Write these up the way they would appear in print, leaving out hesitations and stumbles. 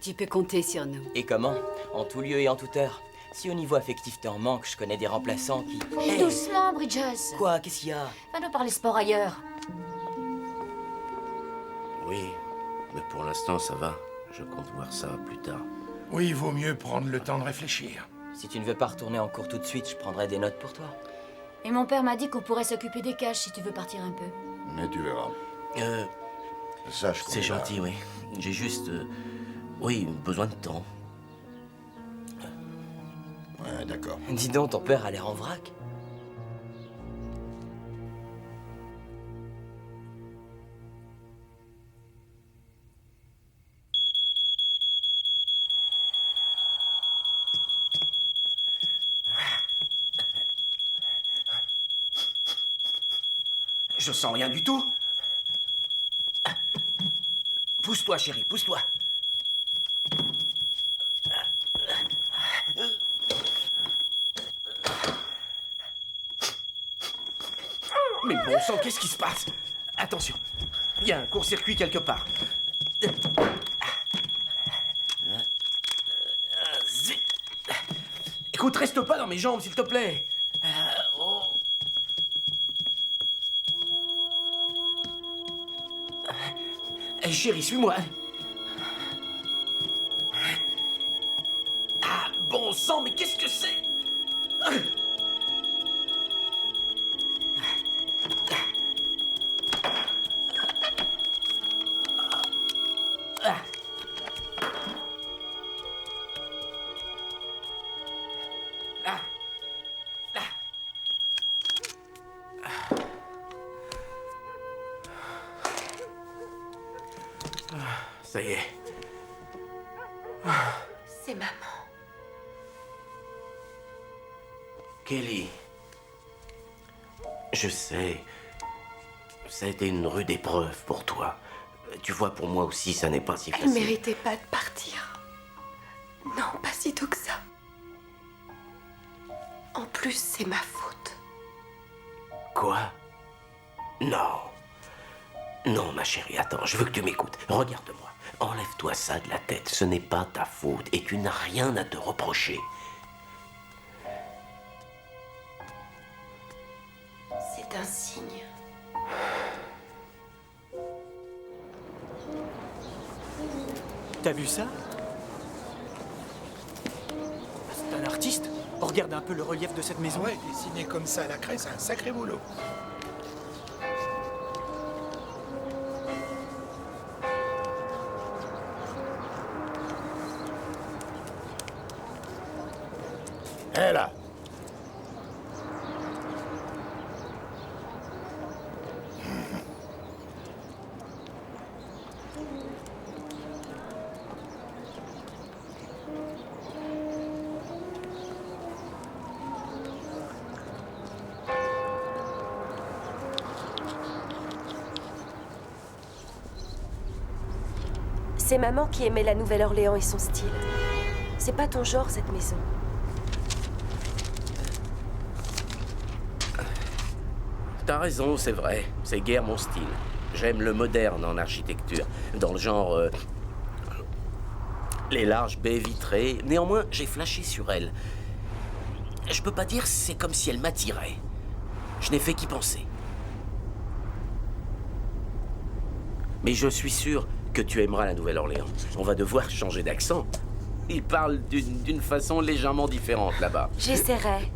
Tu peux compter sur nous. Et comment? En tout lieu et en toute heure. Si au niveau affectif t'es en manque, je connais des remplaçants qui... Hey! Doucement, Bridges. Quoi? Qu'est-ce qu'il y a? Va nous parler sport ailleurs. Oui, mais pour l'instant, ça va. Je compte voir ça plus tard. Oui, il vaut mieux prendre le temps de réfléchir. Si tu ne veux pas retourner en cours tout de suite, je prendrai des notes pour toi. Et mon père m'a dit qu'on pourrait s'occuper des caches si tu veux partir un peu. Mais tu verras. Ça, je C'est connais gentil, oui. J'ai juste... oui, besoin de temps. Ouais, d'accord. Dis donc, ton père a l'air en vrac. Je sens rien du tout. Pousse-toi, chérie, pousse-toi. Mais bon sang, qu'est-ce qui se passe? Attention, il y a un court-circuit quelque part. Zut. Écoute, reste pas dans mes jambes, s'il te plaît. Oh. Hey, chérie, suis-moi. Ah, bon sang, mais qu'est-ce que c'est? Ça y est. C'est maman. Kelly, je sais, ça a été une rude épreuve pour toi. Tu vois, pour moi aussi, ça n'est pas si Elle facile. méritait pas de partir. Non, pas si tôt que ça. En plus, c'est ma faute. Quoi? Non. Non, ma chérie, attends, je veux que tu m'écoutes. Regarde-moi. Enlève-toi ça de la tête. Ce n'est pas ta faute et tu n'as rien à te reprocher. C'est un signe. T'as vu ça? C'est un artiste. Regarde un peu le relief de cette maison. Ouais, dessiner comme ça à la craie, c'est un sacré boulot. Hé là! C'est maman qui aimait la Nouvelle-Orléans et son style. C'est pas ton genre, cette maison. T'as raison, c'est vrai. C'est guère mon style. J'aime le moderne en architecture. Dans le genre... les larges baies vitrées. Néanmoins, j'ai flashé sur elle. Je peux pas dire c'est comme si elle m'attirait. Je n'ai fait qu'y penser. Mais je suis sûr que tu aimeras la Nouvelle-Orléans. On va devoir changer d'accent. Ils parlent d'une façon légèrement différente là-bas. J'essaierai.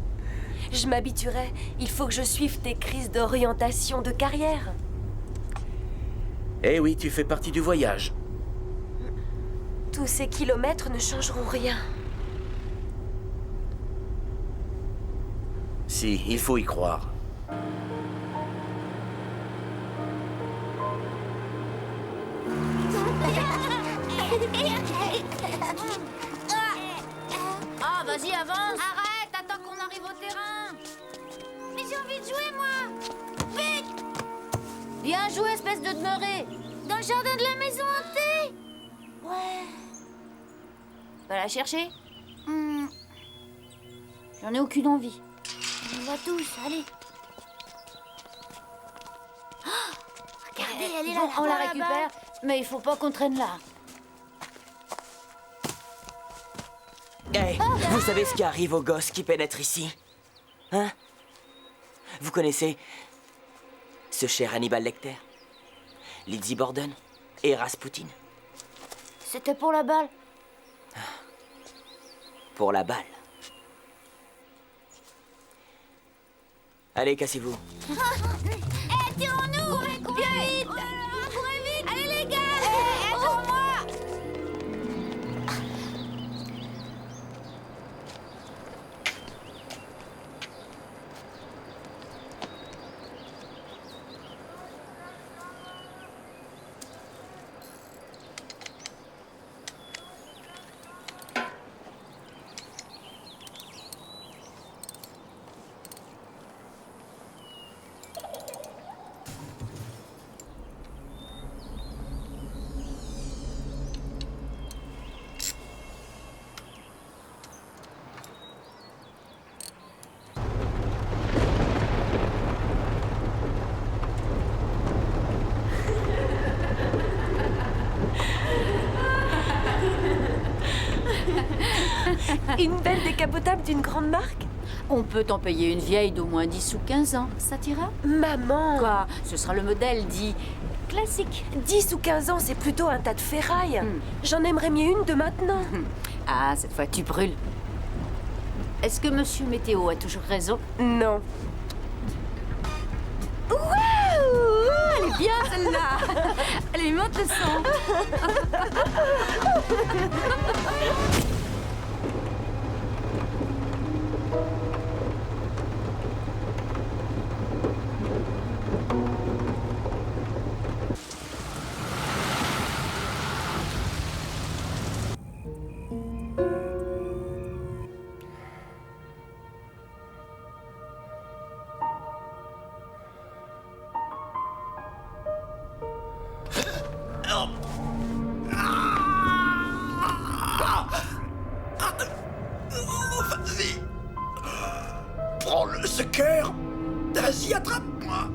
Je m'habituerai. Il faut que je suive tes crises d'orientation de carrière. Eh oui, tu fais partie du voyage. Tous ces kilomètres ne changeront rien. Si, il faut y croire. Ah, vas-y, avance. Arrête, attends qu'on arrive au terrain. Mais j'ai envie de jouer, moi. Vite. Viens jouer, espèce de demeuré. Dans le jardin de la maison hantée. Ouais. Va la chercher. J'en ai aucune envie. On va tous, allez. Oh, regarde. Regardez, elle est là. On la récupère, mais il faut pas qu'on traîne là. Hey, vous savez ce qui arrive aux gosses qui pénètrent ici? Hein? Vous connaissez ce cher Hannibal Lecter, Lizzie Borden et Rasputin? C'était pour la balle. Pour la balle. Allez, cassez-vous. Eh, tirons-nous! Courez vite! Courez vite! Allez, les gars! Aide-moi! Une belle décapotable d'une grande marque? On peut t'en payer une vieille d'au moins 10 ou 15 ans. Ça t'ira? Maman! Quoi? Ce sera le modèle dit classique. 10 ou 15 ans, c'est plutôt un tas de ferraille. J'en aimerais mieux une de maintenant. Ah, cette fois tu brûles. Est-ce que Monsieur Météo a toujours raison? Non. Elle est bien celle-là. Allez, monte le son. Vas-y. Prends le secours. Vas-y, attrape-moi.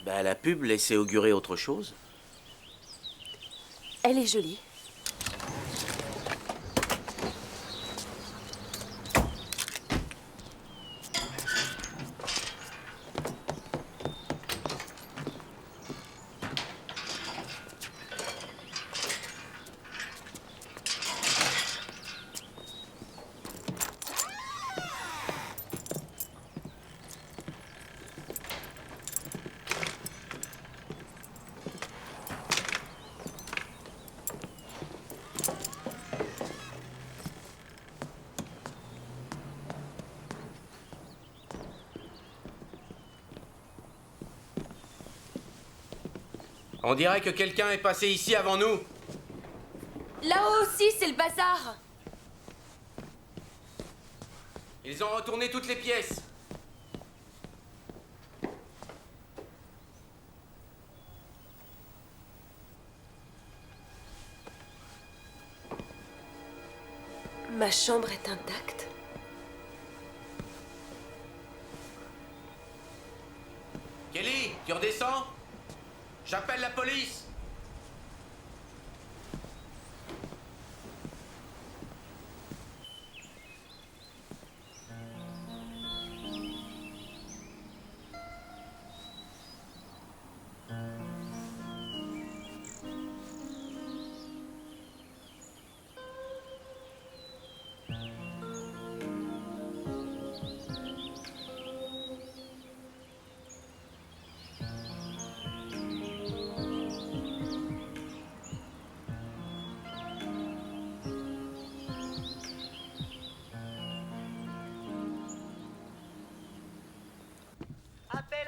Bah, la pub laissait augurer autre chose. Elle est jolie. On dirait que quelqu'un est passé ici avant nous. Là-haut aussi, c'est le bazar. Ils ont retourné toutes les pièces. Ma chambre est intacte. Kelly, tu redescends? J'appelle la police.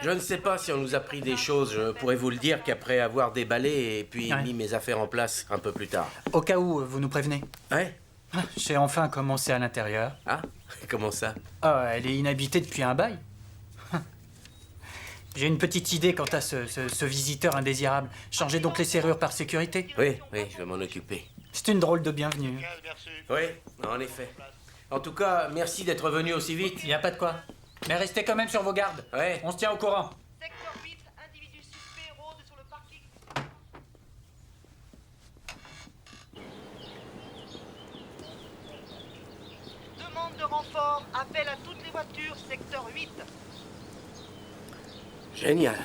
Je ne sais pas si on nous a pris des choses. Je pourrais vous le dire qu'après avoir déballé et puis mis mes affaires en place un peu plus tard. Au cas où, vous nous prévenez. Ouais? J'ai enfin commencé à l'intérieur. Ah? Comment ça? Ah, elle est inhabitée depuis un bail. J'ai une petite idée quant à ce visiteur indésirable. Changez donc les serrures par sécurité. Oui, je vais m'en occuper. C'est une drôle de bienvenue. Oui, en effet. En tout cas, merci d'être venu aussi vite. Y a pas de quoi. Mais restez quand même sur vos gardes. Ouais. On se tient au courant. Secteur 8, individu suspect rôde sur le parking. Demande de renfort, appel à toutes les voitures, secteur 8. Génial.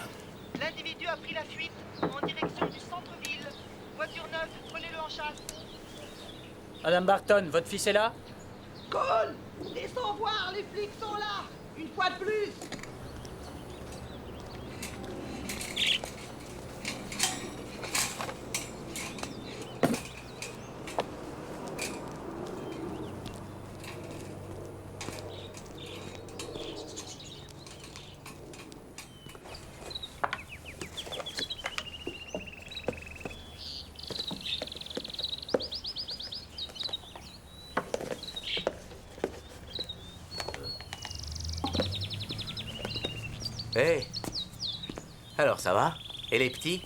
L'individu a pris la fuite en direction du centre-ville. Voiture neuve, prenez-le en chasse. Madame Barton, votre fils est là? Cole, laissons voir, les flics sont là. Une fois de plus. Hey. Alors, ça va? Et les petits?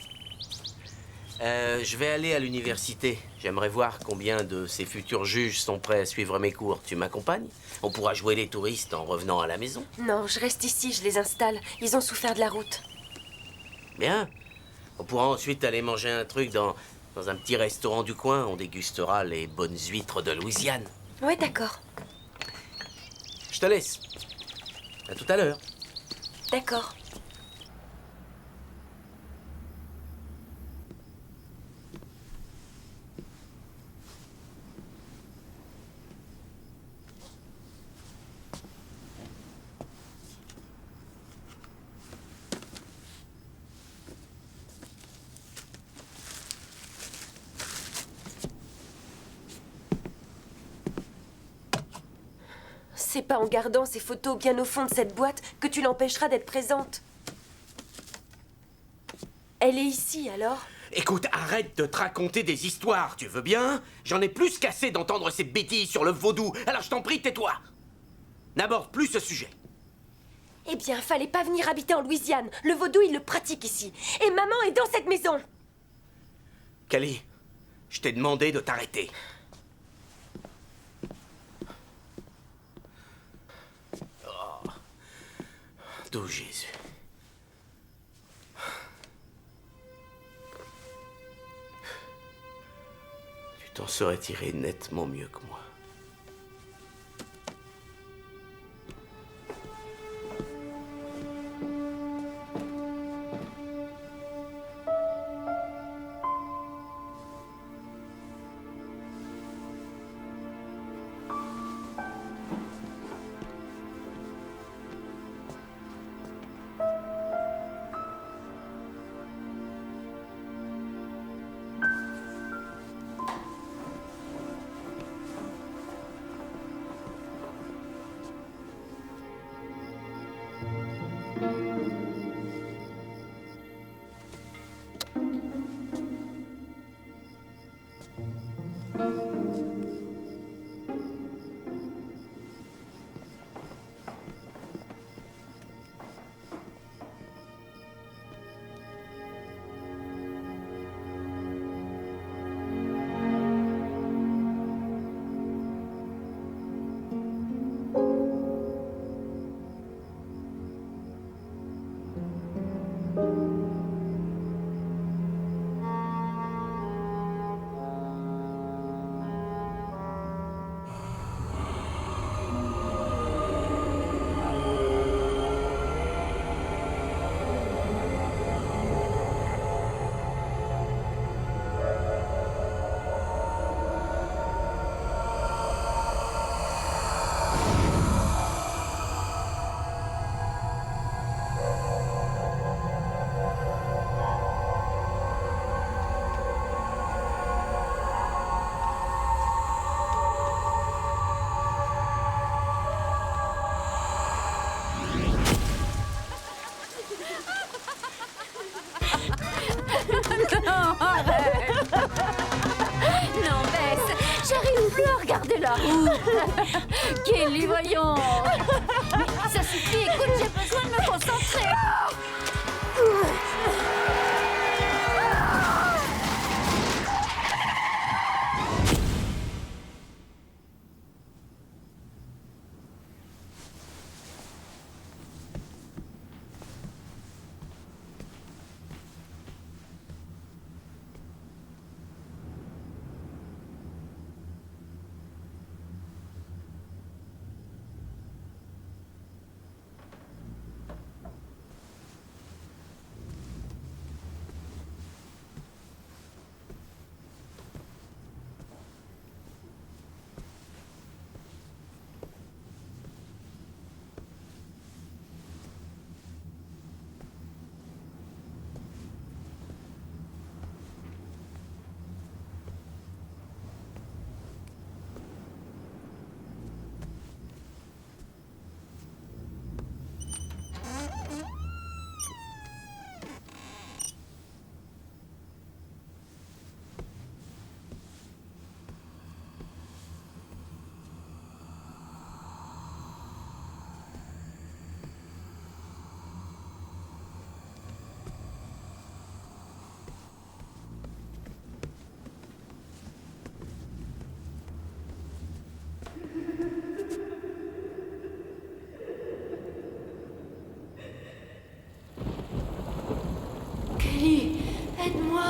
Je vais aller à l'université. J'aimerais voir combien de ces futurs juges sont prêts à suivre mes cours. Tu m'accompagnes? On pourra jouer les touristes en revenant à la maison. Non, je reste ici, je les installe. Ils ont souffert de la route. Bien. On pourra ensuite aller manger un truc dans un petit restaurant du coin. On dégustera les bonnes huîtres de Louisiane. Ouais, d'accord. Je te laisse. À tout à l'heure. D'accord. C'est pas en gardant ces photos bien au fond de cette boîte que tu l'empêcheras d'être présente. Elle est ici, alors? Écoute, arrête de te raconter des histoires, tu veux bien? J'en ai plus qu'assez d'entendre ces bêtises sur le vaudou, alors je t'en prie, tais-toi. N'aborde plus ce sujet. Eh bien, fallait pas venir habiter en Louisiane. Le vaudou, il le pratique ici. Et maman est dans cette maison. Kelly, je t'ai demandé de t'arrêter. Oh. D'où Jésus. Tu t'en serais tiré nettement mieux que moi. Regardez-la. Kelly, voyons. Mais ça suffit, écoute, j'ai besoin de me concentrer. Kelly, aide-moi.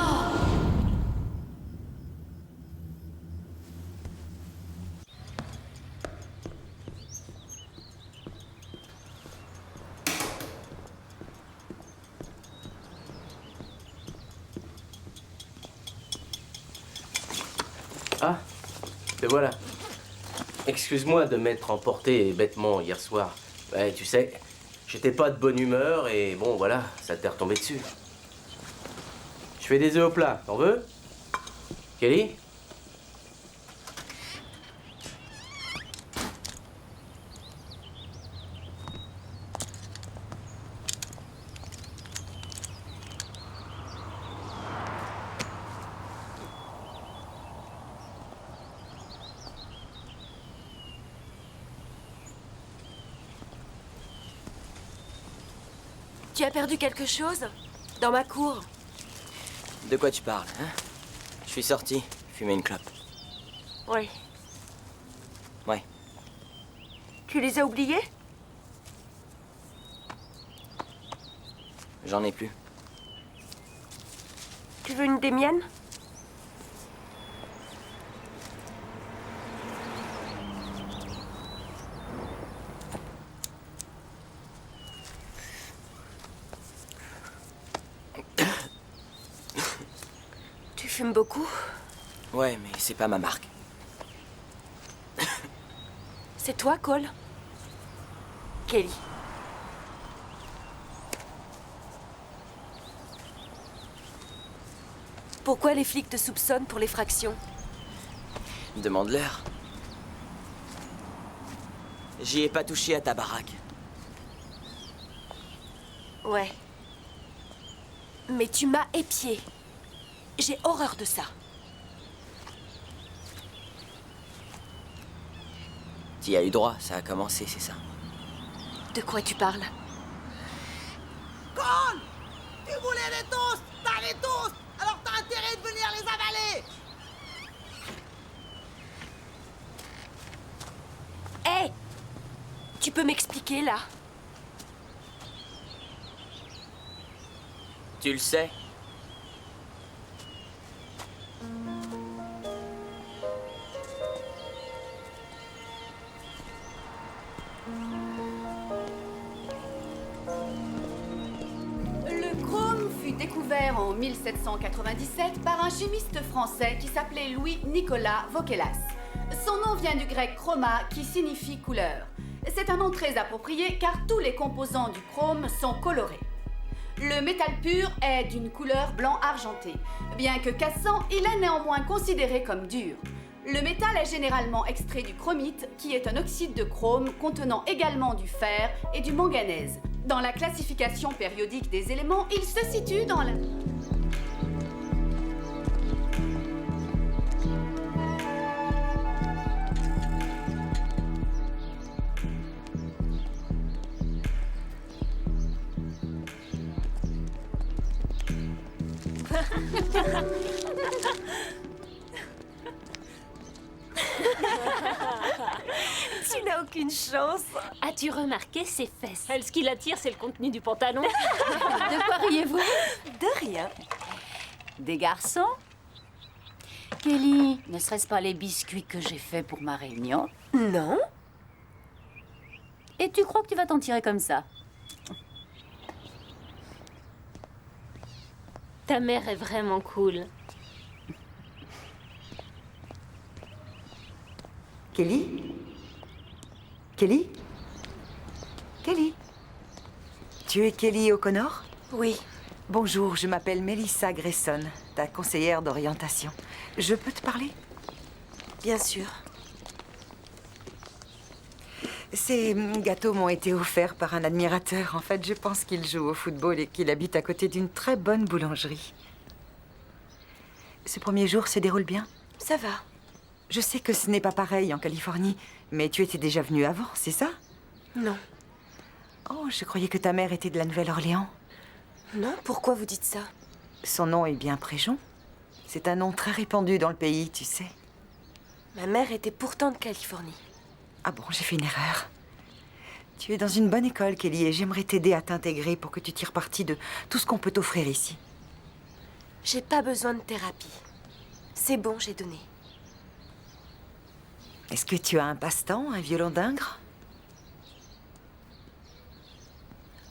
Ah, te voilà. Excuse-moi de m'être emporté bêtement hier soir. Ouais, tu sais, j'étais pas de bonne humeur et bon, voilà, ça t'est retombé dessus. Je fais des œufs au plat, t'en veux? Kelly? Tu as perdu quelque chose? Dans ma cour? De quoi tu parles, hein? Je suis sorti, fumer une clope. Oui. Ouais. Tu les as oubliés? J'en ai plus. Tu veux une des miennes? Tu fumes beaucoup? Ouais, mais c'est pas ma marque. C'est toi, Cole? Kelly. Pourquoi les flics te soupçonnent pour l'effraction? Demande-leur. J'y ai pas touché à ta baraque. Ouais. Mais tu m'as épié. J'ai horreur de ça. T'y as eu droit, ça a commencé, c'est ça. De quoi tu parles? Cole! Tu voulais les toasts! T'as les toasts! Alors t'as intérêt de venir les avaler! Hé! Tu peux m'expliquer, là? Tu le sais? Le chrome fut découvert en 1797 par un chimiste français qui s'appelait Louis-Nicolas Vauquelas. Son nom vient du grec chroma qui signifie couleur. C'est un nom très approprié car tous les composants du chrome sont colorés. Le métal pur est d'une couleur blanc argenté. Bien que cassant, il est néanmoins considéré comme dur. Le métal est généralement extrait du chromite, qui est un oxyde de chrome contenant également du fer et du manganèse. Dans la classification périodique des éléments, il se situe dans la... Tu n'as aucune chance. As-tu remarqué ses fesses? Ce qui l'attire, c'est le contenu du pantalon. De quoi riez-vous? De rien. Des garçons? Kelly, ne serait-ce pas les biscuits que j'ai faits pour ma réunion? Non. Et tu crois que tu vas t'en tirer comme ça? Ta mère est vraiment cool. Kelly? Kelly? Kelly? Tu es Kelly O'Connor? Oui. Bonjour, je m'appelle Melissa Grayson, ta conseillère d'orientation. Je peux te parler? Bien sûr. Ces gâteaux m'ont été offerts par un admirateur. En fait, je pense qu'il joue au football et qu'il habite à côté d'une très bonne boulangerie. Ce premier jour se déroule bien? Ça va. Je sais que ce n'est pas pareil en Californie, mais tu étais déjà venue avant, c'est ça? Non. Oh, je croyais que ta mère était de la Nouvelle-Orléans. Non, pourquoi vous dites ça? Son nom est bien Préjon. C'est un nom très répandu dans le pays, tu sais. Ma mère était pourtant de Californie. Ah bon, j'ai fait une erreur. Tu es dans une bonne école, Kelly, et j'aimerais t'aider à t'intégrer pour que tu tires parti de tout ce qu'on peut t'offrir ici. J'ai pas besoin de thérapie. C'est bon, j'ai donné. Est-ce que tu as un passe-temps, un violon d'Ingres?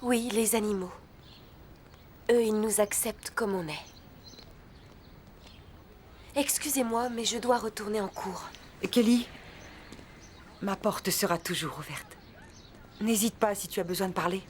Oui, les animaux. Eux, ils nous acceptent comme on est. Excusez-moi, mais je dois retourner en cours. Kelly, ma porte sera toujours ouverte. N'hésite pas si tu as besoin de parler.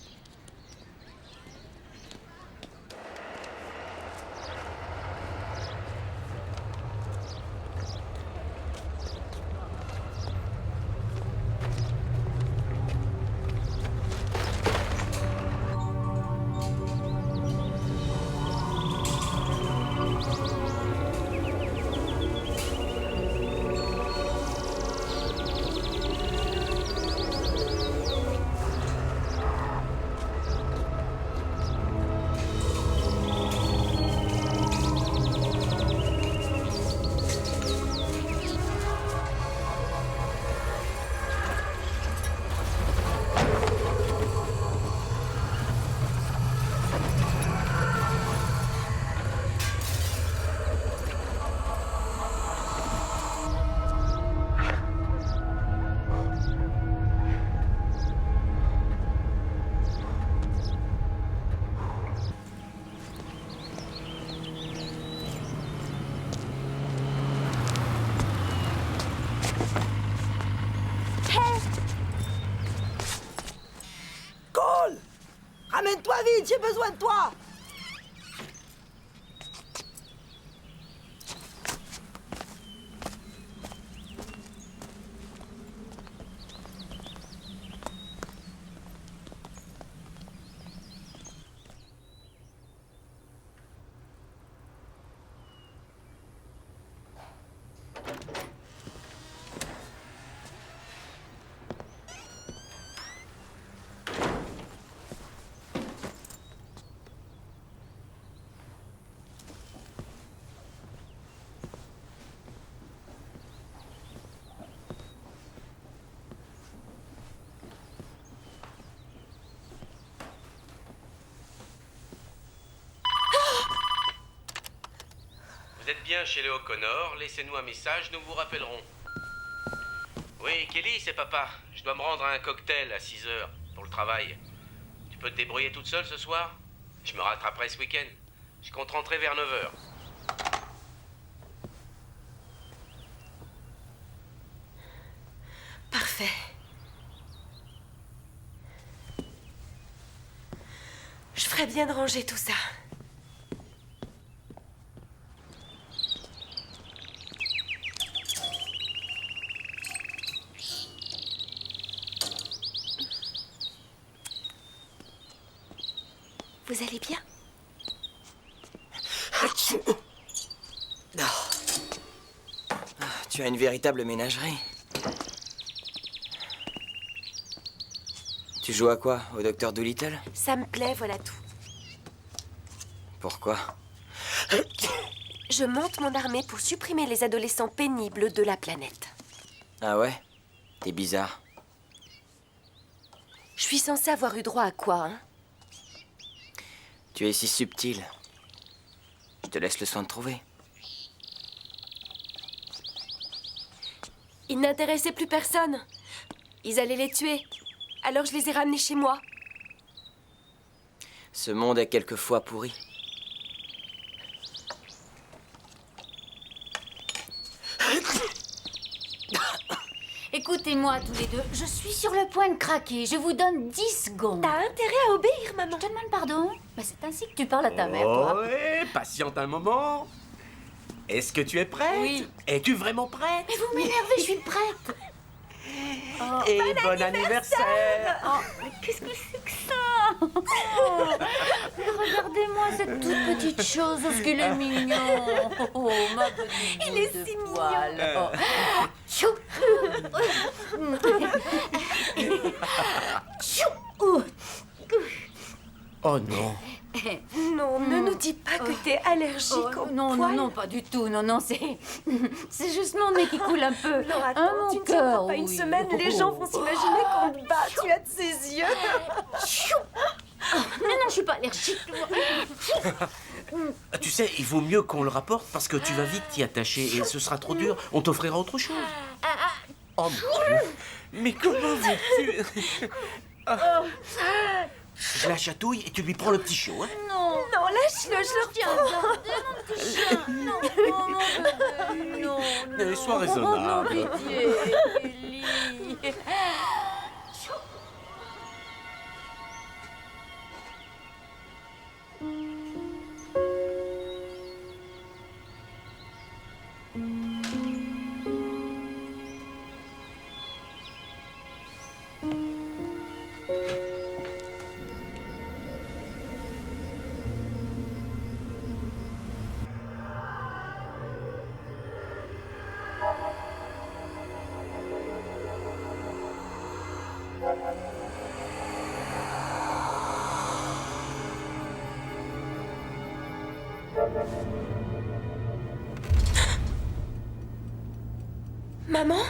Ramène-toi vite, j'ai besoin de toi! Vous êtes bien chez les O'Connor, laissez-nous un message, nous vous rappellerons. Oui, Kelly, c'est papa. Je dois me rendre à un cocktail à 6 heures pour le travail. Tu peux te débrouiller toute seule ce soir? Je me rattraperai ce week-end. Je compte rentrer vers 9 heures. Parfait. Je ferais bien de ranger tout ça. Vous allez bien? Tu as une véritable ménagerie. Tu joues à quoi? Au Docteur Dolittle? Ça me plaît, voilà tout. Pourquoi? Je monte mon armée pour supprimer les adolescents pénibles de la planète. Ah ouais? T'es bizarre. Je suis censée avoir eu droit à quoi, hein? Tu es si subtil. Je te laisse le soin de trouver. Ils n'intéressaient plus personne. Ils allaient les tuer. Alors je les ai ramenés chez moi. Ce monde est quelquefois pourri. Écoutez-moi tous les deux, je suis sur le point de craquer. Je vous donne 10 secondes. T'as intérêt à obéir, maman. Je te demande pardon. Mais c'est ainsi que tu parles à ta mère, toi. Ouais, patiente un moment. Est-ce que tu es prête? Oui. Es-tu vraiment prête? Mais vous m'énervez, je suis prête. Et bon anniversaire! Oh, mais qu'est-ce que c'est que ça? Regardez-moi cette toute petite chose, oh, ce qu'il est mignon. Oh, ma petite Il est boule si de mignon. poil. Oh. Tchou. Tchou. Oh non. Non, ne nous dis pas que t'es allergique au non, poil. non, pas du tout. Non, non, c'est juste mon nez qui coule un peu. Non, attends, mon tu ne tiendras cœur, pas une oui. semaine, les gens vont s'imaginer qu'on te bat. Tu as de ses yeux. Non, non, je suis pas allergique. Tu sais, il vaut mieux qu'on le rapporte parce que tu vas vite t'y attacher et ce sera trop dur. On t'offrira autre chose. Oh mon Dieu. Mais comment veux-tu? Je la chatouille et tu lui prends le petit chiot, hein? Non, Non, lâche-le, je le tiens, regardez mon petit chien. Non, non, non, bébé, non, Mais non. sois raisonnable. Oh, pitié, Ellie. Maman?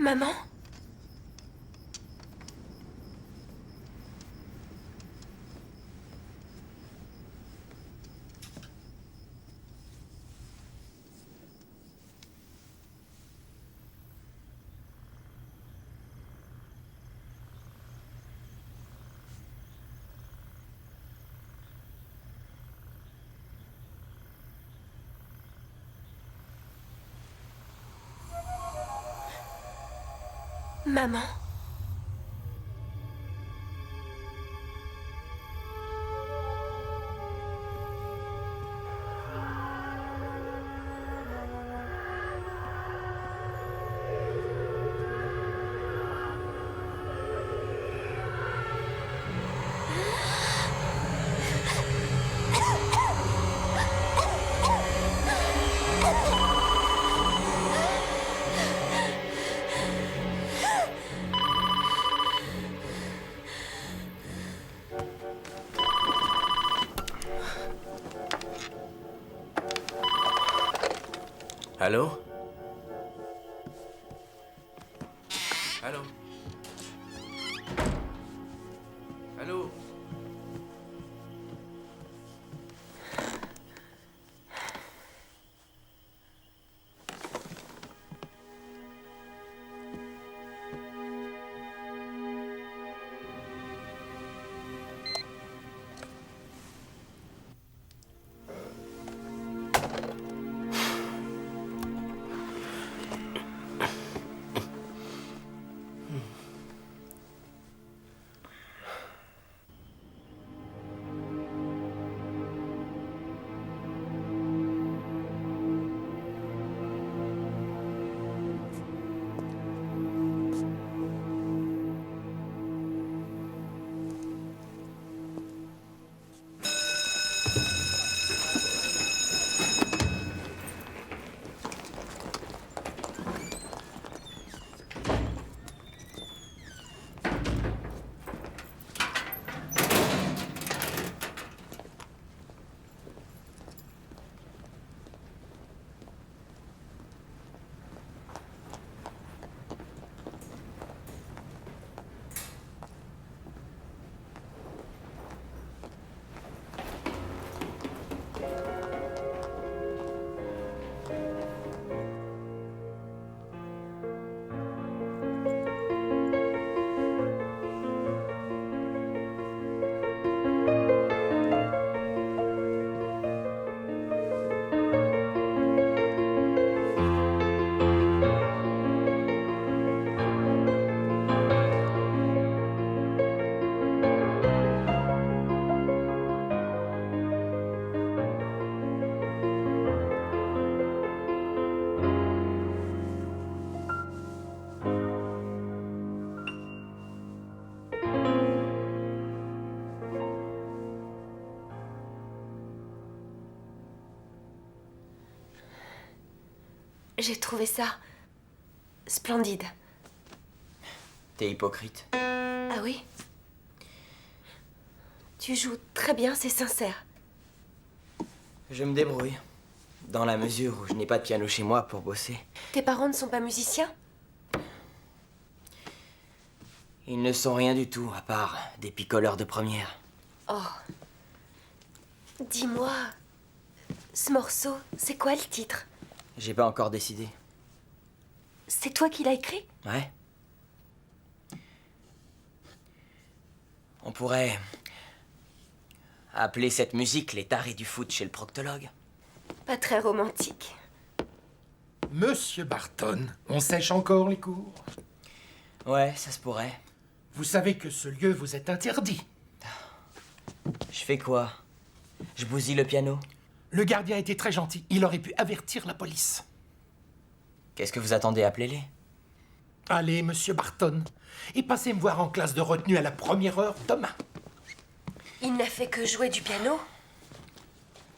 Maman? Maman? Allô? Allô? Allô? J'ai trouvé ça splendide. T'es hypocrite. Ah oui? Tu joues très bien, c'est sincère. Je me débrouille. Dans la mesure où je n'ai pas de piano chez moi pour bosser. Tes parents ne sont pas musiciens? Ils ne sont rien du tout, à part des picoleurs de première. Oh. Dis-moi, ce morceau, c'est quoi le titre? J'ai pas encore décidé. C'est toi qui l'as écrit? Ouais. On pourrait appeler cette musique les tarés du foot chez le proctologue. Pas très romantique. Monsieur Barton, on sèche encore les cours? Ouais, ça se pourrait. Vous savez que ce lieu vous est interdit. Je fais quoi? Je bousille le piano? Le gardien était très gentil. Il aurait pu avertir la police. Qu'est-ce que vous attendez? Appelez-les. Allez, monsieur Barton, et passez me voir en classe de retenue à la première heure demain. Il n'a fait que jouer du piano?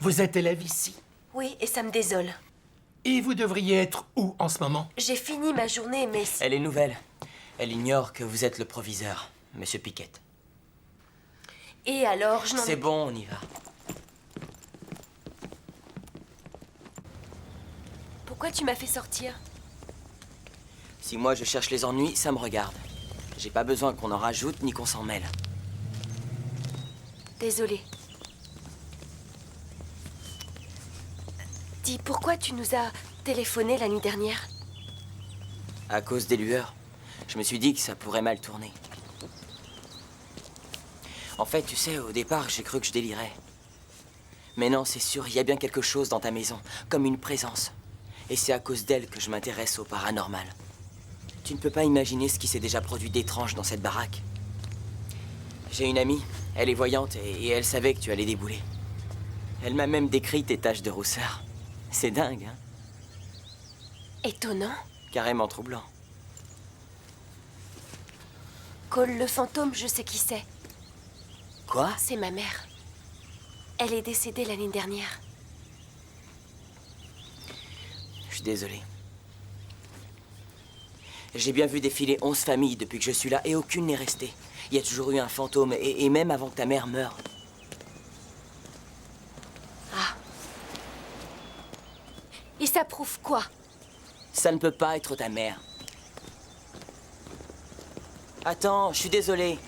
Vous êtes élève ici. Oui, et ça me désole. Et vous devriez être où en ce moment? J'ai fini ma journée, mais... Elle est nouvelle. Elle ignore que vous êtes le proviseur, monsieur Piquette. Et alors, je n'en ai... C'est bon, on y va. Pourquoi tu m'as fait sortir? Si moi je cherche les ennuis, ça me regarde. J'ai pas besoin qu'on en rajoute ni qu'on s'en mêle. Désolée. Dis, pourquoi tu nous as téléphoné la nuit dernière? À cause des lueurs, je me suis dit que ça pourrait mal tourner. En fait, tu sais, au départ, j'ai cru que je délirais. Mais non, c'est sûr, il y a bien quelque chose dans ta maison, comme une présence. Et c'est à cause d'elle que je m'intéresse au paranormal. Tu ne peux pas imaginer ce qui s'est déjà produit d'étrange dans cette baraque. J'ai une amie, elle est voyante et elle savait que tu allais débouler. Elle m'a même décrit tes taches de rousseur. C'est dingue, hein? Étonnant. Carrément troublant. Cole le fantôme, je sais qui c'est. Quoi? C'est ma mère. Elle est décédée l'année dernière. Je suis désolé. J'ai bien vu défiler 11 familles depuis que je suis là et aucune n'est restée. Il y a toujours eu un fantôme et même avant que ta mère meure. Ah. Et ça prouve quoi? Ça ne peut pas être ta mère. Attends, je suis désolé.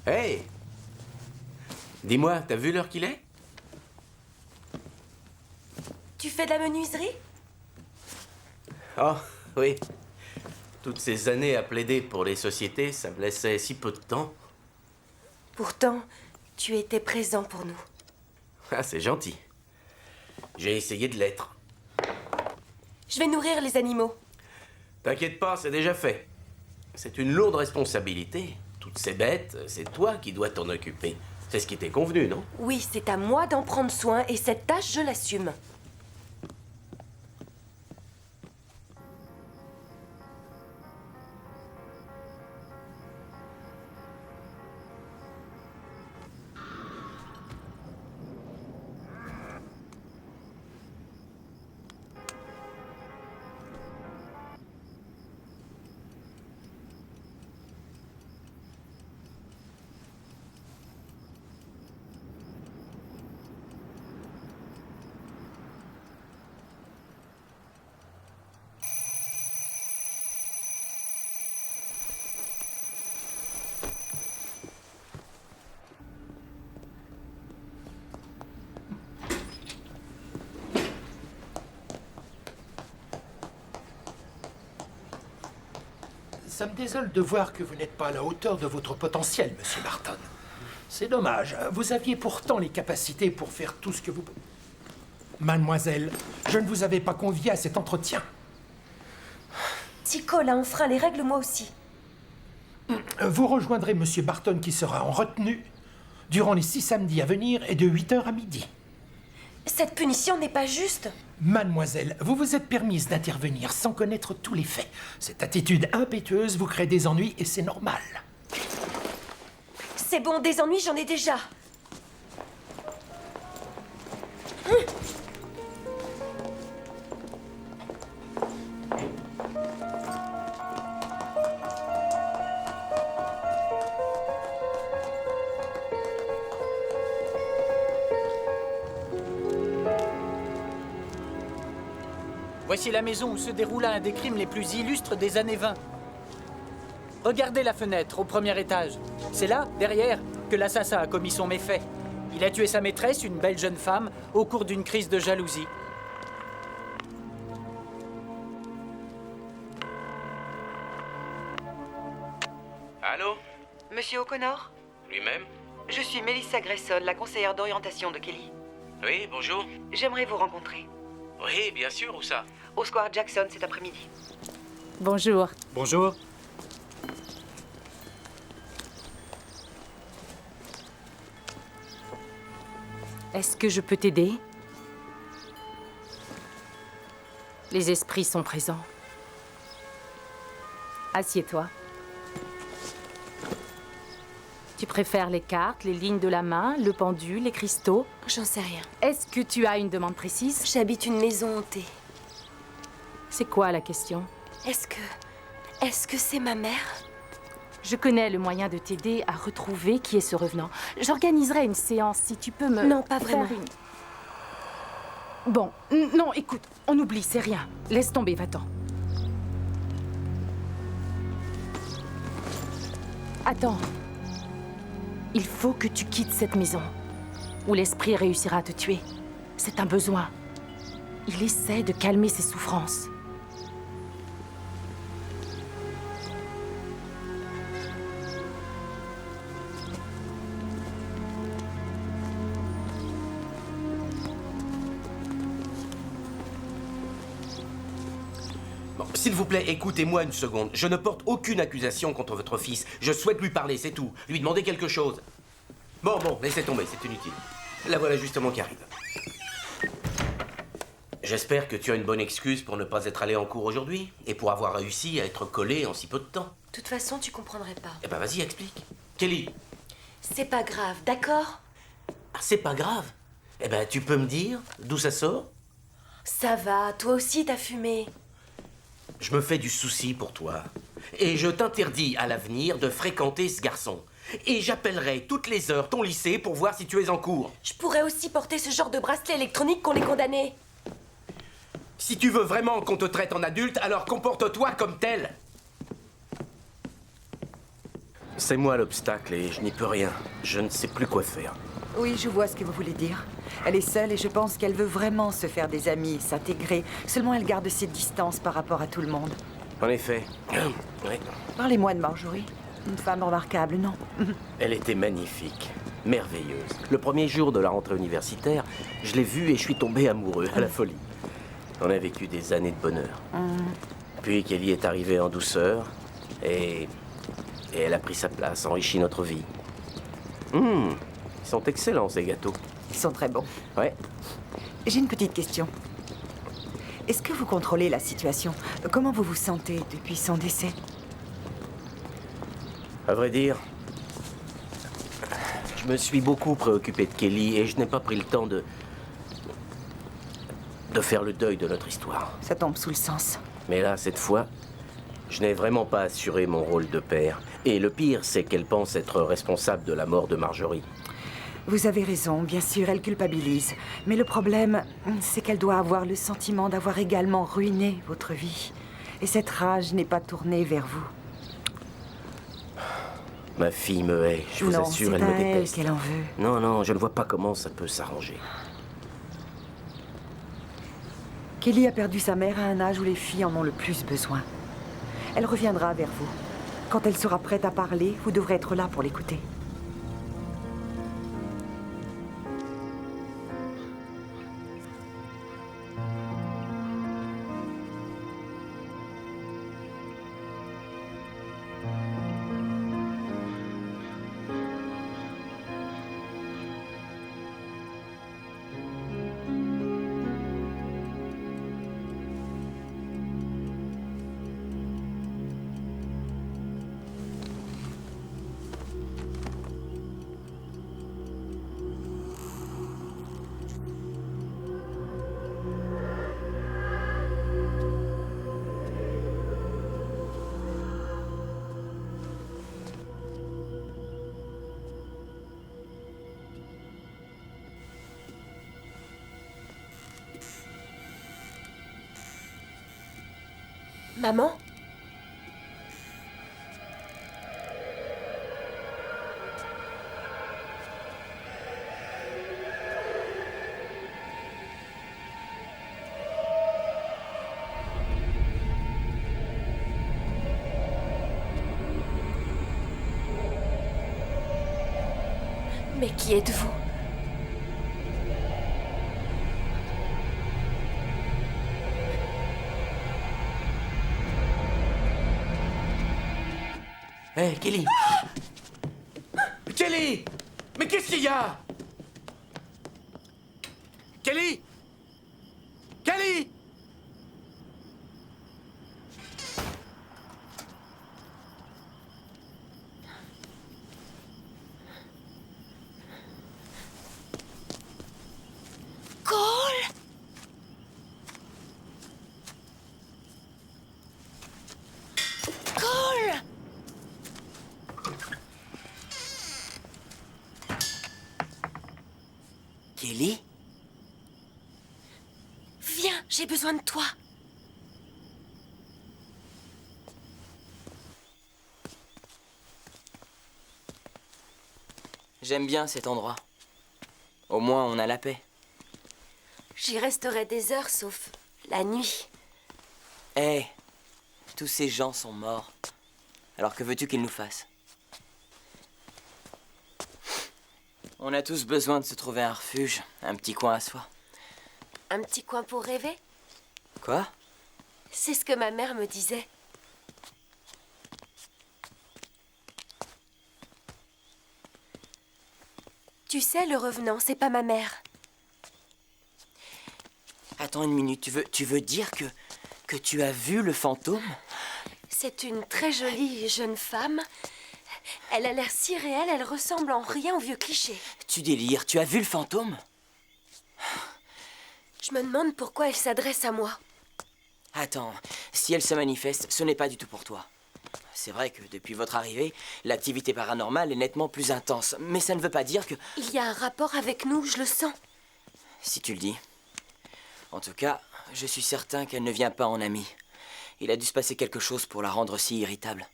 Hey! Dis-moi, t'as vu l'heure qu'il est? Tu fais de la menuiserie? Oh, oui. Toutes ces années à plaider pour les sociétés, ça me laissait si peu de temps. Pourtant, tu étais présent pour nous. Ah, c'est gentil. J'ai essayé de l'être. Je vais nourrir les animaux. T'inquiète pas, c'est déjà fait. C'est une lourde responsabilité. Toutes ces bêtes, c'est toi qui dois t'en occuper. C'est ce qui t'est convenu, non? Oui, c'est à moi d'en prendre soin et cette tâche, je l'assume. Ça me désole de voir que vous n'êtes pas à la hauteur de votre potentiel, Monsieur Barton. C'est dommage. Vous aviez pourtant les capacités pour faire tout ce que vous... Mademoiselle, je ne vous avais pas convié à cet entretien. Si Cole a enfreint les règles, moi aussi. Vous rejoindrez Monsieur Barton qui sera en retenue durant les 6 samedis à venir et de 8h à midi. Cette punition n'est pas juste. Mademoiselle, vous vous êtes permise d'intervenir sans connaître tous les faits. Cette attitude impétueuse vous crée des ennuis et c'est normal. C'est bon, des ennuis, j'en ai déjà. Voici la maison où se déroula un des crimes les plus illustres des années 20. Regardez la fenêtre au premier étage. C'est là, derrière, que l'assassin a commis son méfait. Il a tué sa maîtresse, une belle jeune femme, au cours d'une crise de jalousie. Allô? Monsieur O'Connor? Lui-même? Je suis Mélissa Grayson, la conseillère d'orientation de Kelly. Oui, bonjour. J'aimerais vous rencontrer. Oui, bien sûr, où ça? Au Square Jackson cet après-midi. Bonjour. Bonjour. Est-ce que je peux t'aider? Les esprits sont présents. Assieds-toi. Tu préfères les cartes, les lignes de la main, le pendule, les cristaux? J'en sais rien. Est-ce que tu as une demande précise? J'habite une maison hantée. C'est quoi la question? Est-ce que c'est ma mère? Je connais le moyen de t'aider à retrouver qui est ce revenant. J'organiserai une séance si tu peux me... Non, pas vraiment. Bon, non, écoute, on oublie, c'est rien. Laisse tomber, va-t'en. Attends. Il faut que tu quittes cette maison, ou l'esprit réussira à te tuer. C'est un besoin. Il essaie de calmer ses souffrances. Bon, s'il vous plaît, écoutez-moi une seconde. Je ne porte aucune accusation contre votre fils. Je souhaite lui parler, c'est tout. Lui demander quelque chose. Bon, laissez tomber, c'est inutile. La voilà justement qui arrive. J'espère que tu as une bonne excuse pour ne pas être allé en cours aujourd'hui et pour avoir réussi à être collé en si peu de temps. De toute façon, tu comprendrais pas. Eh ben, vas-y, explique. Kelly. C'est pas grave, d'accord? Ah, c'est pas grave. Eh ben, tu peux me dire d'où ça sort? Ça va, toi aussi t'as fumé. Je me fais du souci pour toi. Et je t'interdis à l'avenir de fréquenter ce garçon. Et j'appellerai toutes les heures ton lycée pour voir si tu es en cours. Je pourrais aussi porter ce genre de bracelet électronique qu'on est condamné. Si tu veux vraiment qu'on te traite en adulte, alors comporte-toi comme tel. C'est moi l'obstacle et je n'y peux rien. Je ne sais plus quoi faire. Oui, je vois ce que vous voulez dire. Elle est seule et je pense qu'elle veut vraiment se faire des amis, s'intégrer. Seulement, elle garde ses distances par rapport à tout le monde. En effet. Oui. Parlez-moi de Marjorie. Une femme remarquable, non? Elle était magnifique, merveilleuse. Le premier jour de la rentrée universitaire, je l'ai vue et je suis tombé amoureux à la folie. On a vécu des années de bonheur. Puis Kelly est arrivée en douceur et elle a pris sa place, enrichi notre vie. Ils sont excellents, ces gâteaux. Ils sont très bons. Ouais. J'ai une petite question. Est-ce que vous contrôlez la situation? Comment vous vous sentez depuis son décès? À vrai dire, je me suis beaucoup préoccupé de Kelly et je n'ai pas pris le temps de faire le deuil de notre histoire. Ça tombe sous le sens. Mais là, cette fois, je n'ai vraiment pas assuré mon rôle de père. Et le pire, c'est qu'elle pense être responsable de la mort de Marjorie. Vous avez raison, bien sûr, elle culpabilise. Mais le problème, c'est qu'elle doit avoir le sentiment d'avoir également ruiné votre vie. Et cette rage n'est pas tournée vers vous. Ma fille me hait, je vous assure, elle me déteste. Qu'elle en veut. Non, je ne vois pas comment ça peut s'arranger. Kelly a perdu sa mère à un âge où les filles en ont le plus besoin. Elle reviendra vers vous. Quand elle sera prête à parler, vous devrez être là pour l'écouter. Maman? Mais qui êtes-vous? Hé, Kelly! Kelly! Mais qu'est-ce qu'il y a? Kelly! Kelly! J'ai besoin de toi. J'aime bien cet endroit. Au moins, on a la paix. J'y resterai des heures, sauf la nuit. Hé, tous ces gens sont morts. Alors que veux-tu qu'ils nous fassent? On a tous besoin de se trouver un refuge, un petit coin à soi. Un petit coin pour rêver? Quoi? C'est ce que ma mère me disait. Tu sais, le revenant, c'est pas ma mère. Attends une minute, tu veux dire que tu as vu le fantôme? C'est une très jolie jeune femme. Elle a l'air si réelle, elle ressemble en rien au vieux cliché. Tu délires, tu as vu le fantôme? Je me demande pourquoi elle s'adresse à moi. Attends, si elle se manifeste, ce n'est pas du tout pour toi. C'est vrai que depuis votre arrivée, l'activité paranormale est nettement plus intense, mais ça ne veut pas dire que... Il y a un rapport avec nous, je le sens. Si tu le dis. En tout cas, je suis certain qu'elle ne vient pas en amie. Il a dû se passer quelque chose pour la rendre si irritable.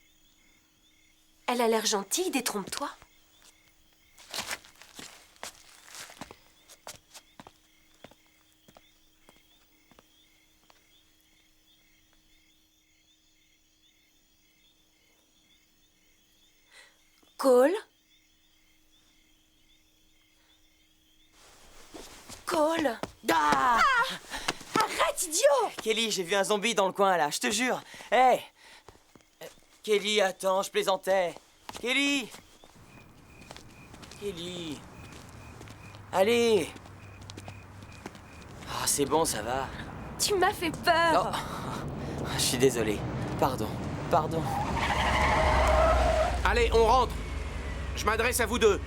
Elle a l'air gentille, détrompe-toi. Cole? Cole? Ah! Arrête, idiot! Kelly, j'ai vu un zombie dans le coin là, je te jure. Hé! Kelly, attends, je plaisantais. Kelly! Kelly! Allez! Ah, c'est bon, ça va. Tu m'as fait peur! Oh. Je suis désolé. Pardon. Allez, on rentre. Je m'adresse à vous deux.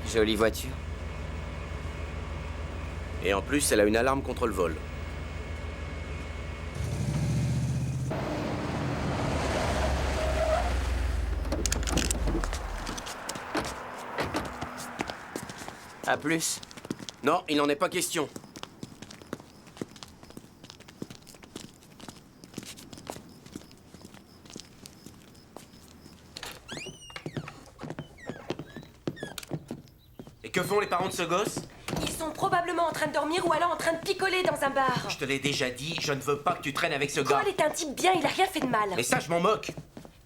Jolie voiture. Et en plus, elle a une alarme contre le vol. À plus. Non, il n'en est pas question. Et que font les parents de ce gosse? Ils sont probablement en train de dormir ou alors en train de picoler dans un bar. Je te l'ai déjà dit, je ne veux pas que tu traînes avec ce gars. Cole est un type bien, il a rien fait de mal. Mais ça, je m'en moque.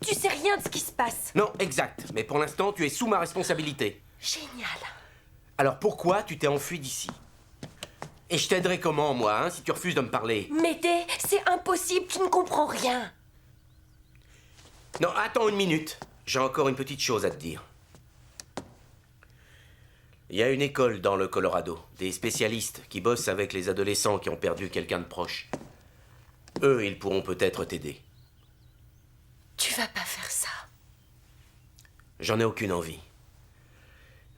Tu sais rien de ce qui se passe. Non, exact. Mais pour l'instant, tu es sous ma responsabilité. Génial. Alors pourquoi tu t'es enfui d'ici? Et je t'aiderai comment, moi, hein, si tu refuses de me parler? Médée, c'est impossible, tu ne comprends rien. Non, attends une minute. J'ai encore une petite chose à te dire. Il y a une école dans le Colorado, des spécialistes qui bossent avec les adolescents qui ont perdu quelqu'un de proche. Eux, ils pourront peut-être t'aider. Tu vas pas faire ça. J'en ai aucune envie.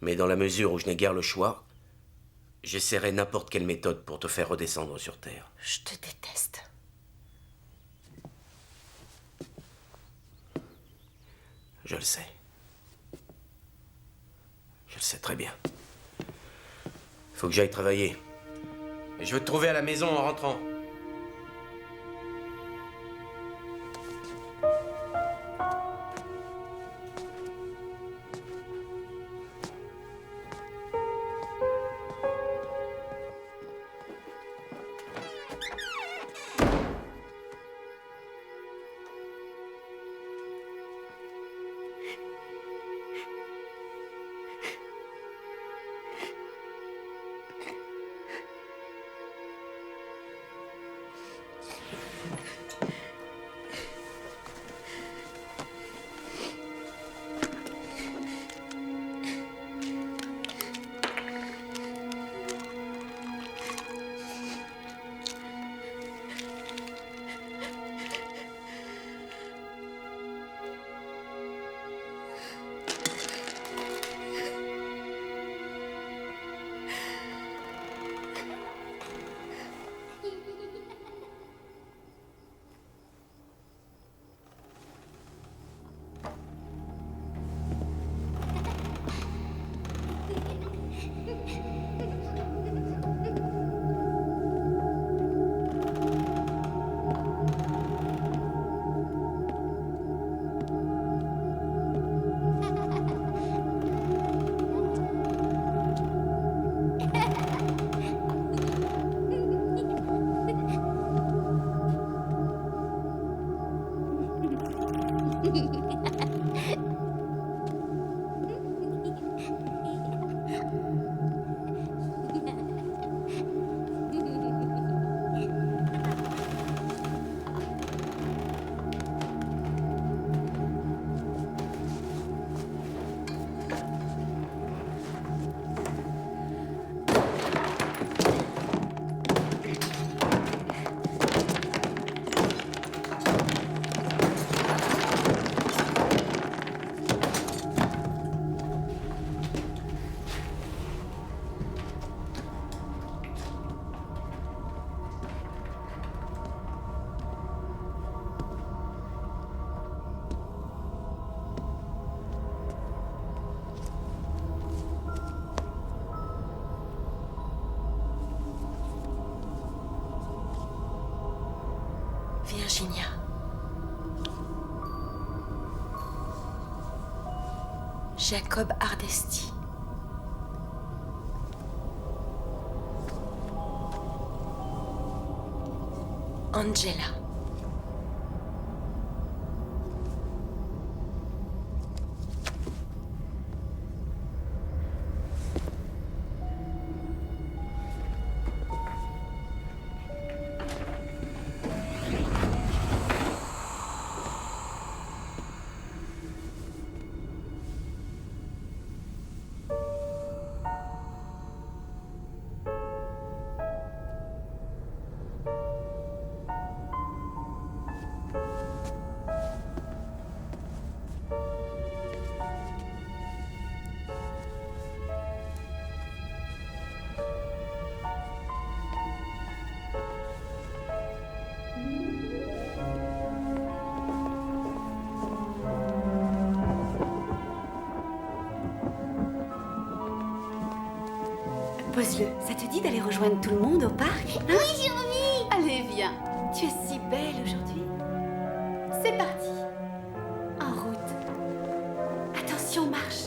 Mais dans la mesure où je n'ai guère le choix, j'essaierai n'importe quelle méthode pour te faire redescendre sur Terre. Je te déteste. Je le sais. Je le sais très bien. Faut que j'aille travailler. Et je veux te trouver à la maison en rentrant. Virginia. Jacob Hardesty. Angela. Pose-le. Ça te dit d'aller rejoindre tout le monde au parc, hein? Oui, j'ai envie. Allez, viens. Tu es si belle aujourd'hui. C'est parti. En route. Attention, marche.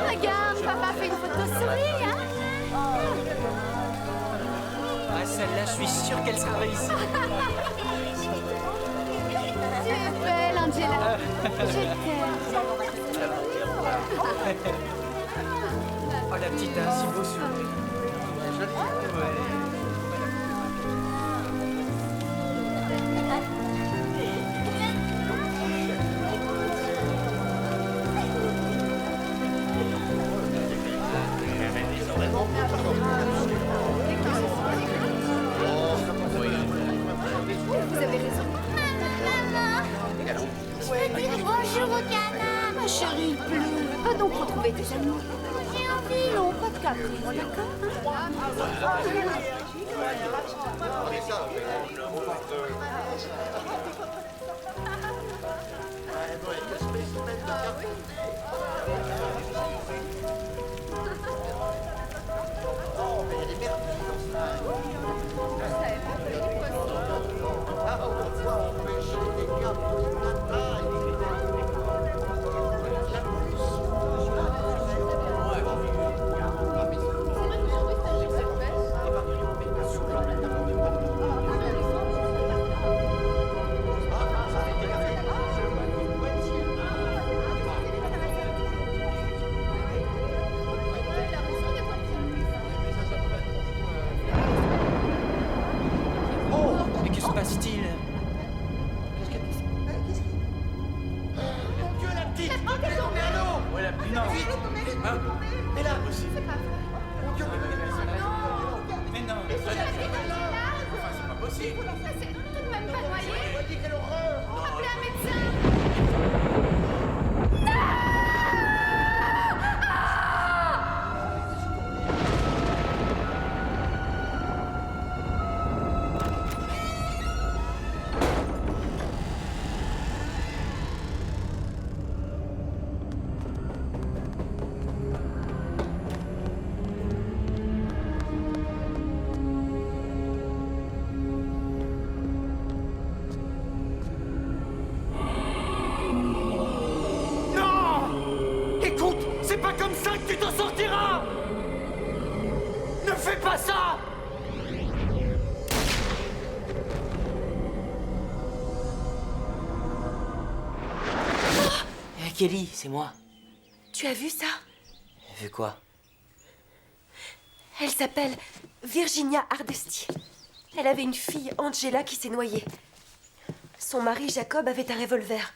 Regarde, papa fait une photo souris, hein? Ah, celle-là, je suis sûre qu'elle sera réussie. Tu es belle, Angela. Je t'aime. Oh, la petite a un si beau sourire. Ouais. Vous avez raison. Maman, je peux dire bonjour au canard. Ma chérie, il pleut. Va donc retrouver tes amis. J'ai envie. Non, pas de caprice, d'accord, passe-t-il? Dieu, la petite! Elle est tombée à l'eau! Ouais, la petite. Non. Vite! Hein? Mais là, aussi. Mon Dieu, mais non. Enfin, c'est pas possible. C'est tout de même pas noyé. Voyez quelle horreur! Appelez un médecin. C'est pas comme ça que tu t'en sortiras! Ne fais pas ça! Kelly, c'est moi. Tu as vu ça? Vu quoi? Elle s'appelle Virginia Hardesty. Elle avait une fille, Angela, qui s'est noyée. Son mari, Jacob, avait un revolver.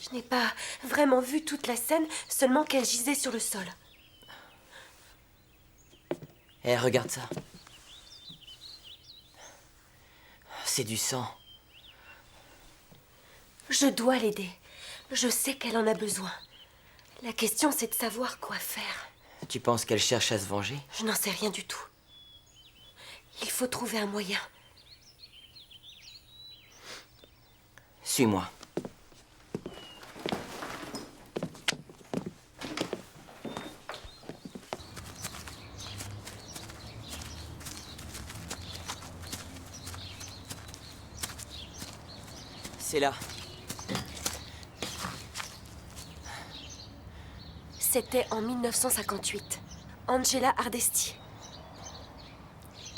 Je n'ai pas vraiment vu toute la scène, seulement qu'elle gisait sur le sol. Eh, regarde ça. C'est du sang. Je dois l'aider. Je sais qu'elle en a besoin. La question, c'est de savoir quoi faire. Tu penses qu'elle cherche à se venger? Je n'en sais rien du tout. Il faut trouver un moyen. Suis-moi. C'est là. C'était en 1958. Angela Hardesty.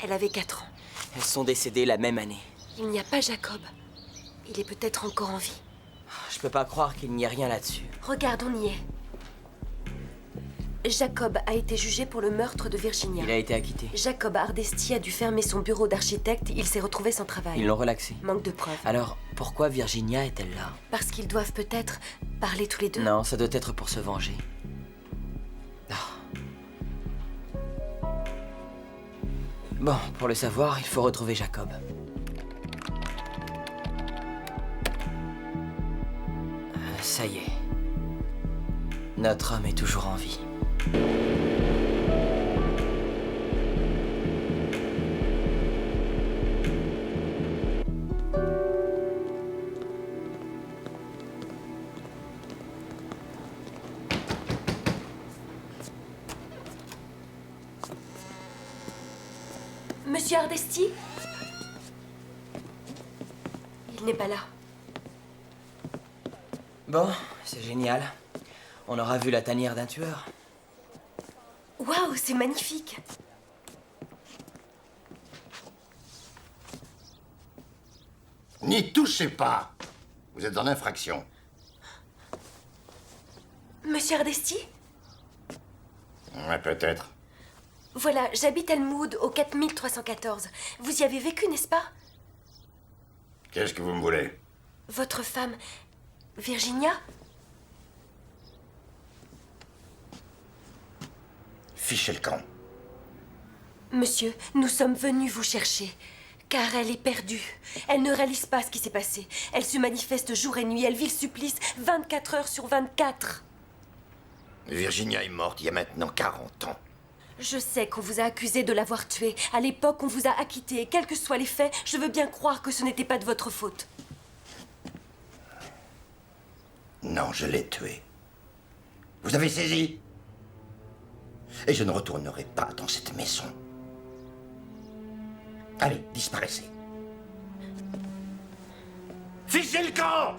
Elle avait 4 ans. Elles sont décédées la même année. Il n'y a pas Jacob. Il est peut-être encore en vie. Je peux pas croire qu'il n'y ait rien là-dessus. Regarde, on y est. Jacob a été jugé pour le meurtre de Virginia. Il a été acquitté. Jacob Hardesty a dû fermer son bureau d'architecte. Il s'est retrouvé sans travail. Ils l'ont relaxé. Manque de preuves. Alors, pourquoi Virginia est-elle là? Parce qu'ils doivent peut-être parler tous les deux. Non, ça doit être pour se venger. Bon, pour le savoir, il faut retrouver Jacob. Ça y est. Notre homme est toujours en vie. Monsieur Hardesty? Il n'est pas là. Bon, c'est génial. On aura vu la tanière d'un tueur. Waouh, c'est magnifique. N'y touchez pas! Vous êtes en infraction. Monsieur Hardesty? Ouais, peut-être. Voilà, j'habite Elmwood au 4314. Vous y avez vécu, n'est-ce pas? Qu'est-ce que vous me voulez? Votre femme, Virginia? Fichez le camp. Monsieur, nous sommes venus vous chercher. Car elle est perdue. Elle ne réalise pas ce qui s'est passé. Elle se manifeste jour et nuit. Elle vit le supplice 24 heures sur 24. Virginia est morte il y a maintenant 40 ans. Je sais qu'on vous a accusé de l'avoir tuée. À l'époque, on vous a acquitté. Et quels que soient les faits, je veux bien croire que ce n'était pas de votre faute. Non, je l'ai tuée. Vous avez saisi? Et je ne retournerai pas dans cette maison. Allez, disparaissez. Fichez le camp!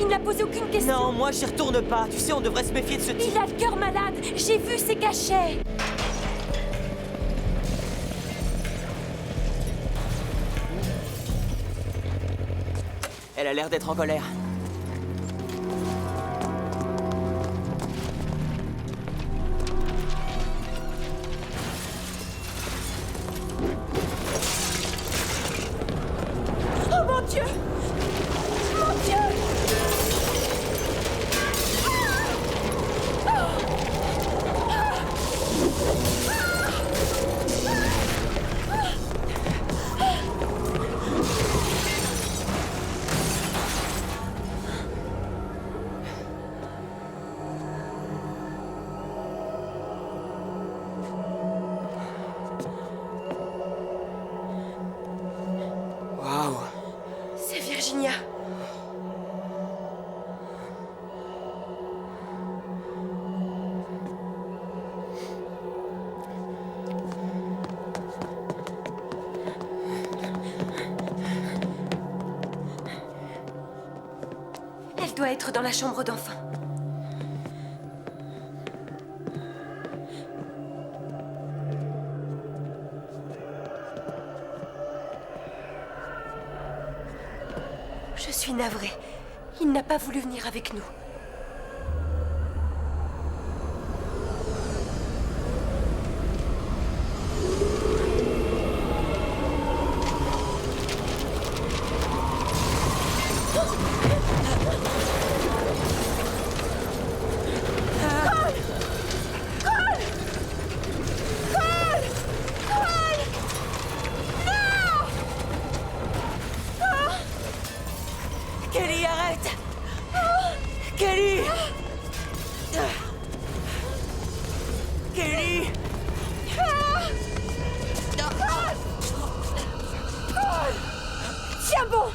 Il n'a posé aucune question. Non, moi j'y retourne pas. Tu sais, on devrait se méfier de ce type. Il a le cœur malade. J'ai vu ses cachets. Elle a l'air d'être en colère. Oh mon Dieu! Mon Dieu! Waouh! C'est Virginia. Elle doit être dans la chambre d'enfant. Je suis navrée. Il n'a pas voulu venir avec nous. Kelly, arrête! Kelly! Kelly! Tiens bon!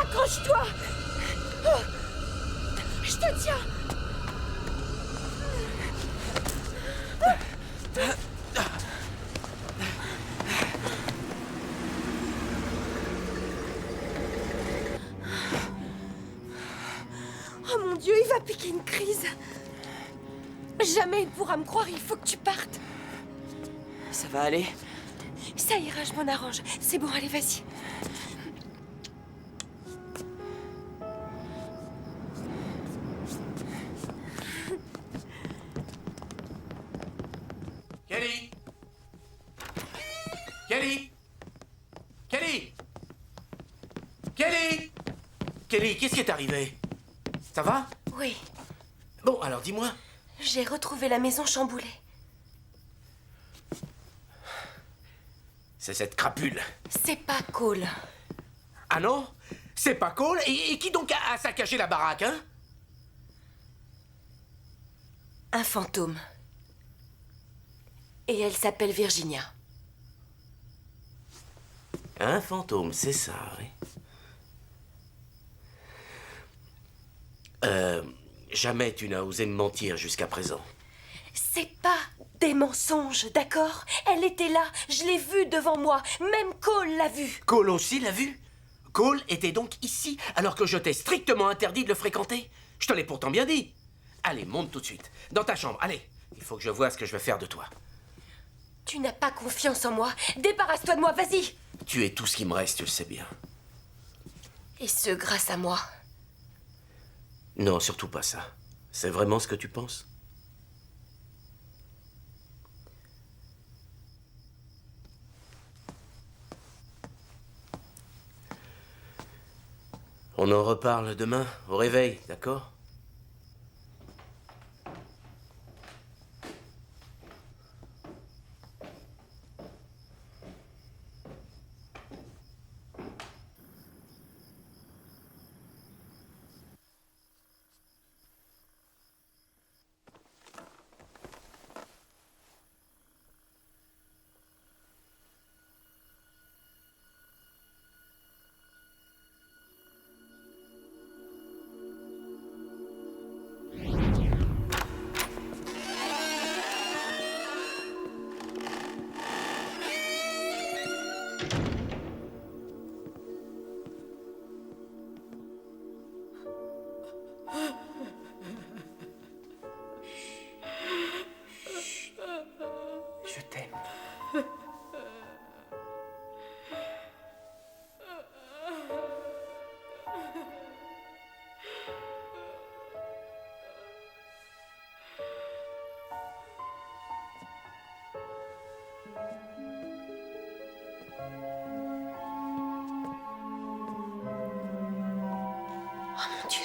Accroche-toi! Je te tiens! Oh mon Dieu, il va piquer une crise! Jamais il pourra me croire, il faut que tu partes! Ça va aller? Ça ira, je m'en arrange. C'est bon, allez, vas-y. Kelly! Kelly! Kelly! Kelly! Kelly, qu'est-ce qui est arrivé? Ça va? Oui, Bon, alors dis-moi. j'ai retrouvé la maison chamboulée. C'est cette crapule. C'est pas cool. Ah non? C'est pas cool? Et qui donc a saccagé la baraque, hein? Un fantôme. Et elle s'appelle Virginia. Un fantôme, c'est ça, oui. Jamais tu n'as osé me mentir jusqu'à présent. C'est pas des mensonges, d'accord? Elle était là, je l'ai vue devant moi. Même Cole l'a vue. Cole aussi l'a vu? Cole était donc ici, alors que je t'ai strictement interdit de le fréquenter? Je te l'ai pourtant bien dit. Allez, monte tout de suite. Dans ta chambre, allez. Il faut que je voie ce que je vais faire de toi. Tu n'as pas confiance en moi. Débarrasse-toi de moi, vas-y. Tu es tout ce qui me reste, tu le sais bien. Et ce, grâce à moi. Non, surtout pas ça. C'est vraiment ce que tu penses? On en reparle demain, au réveil, d'accord? Je t'aime. Oh mon Dieu.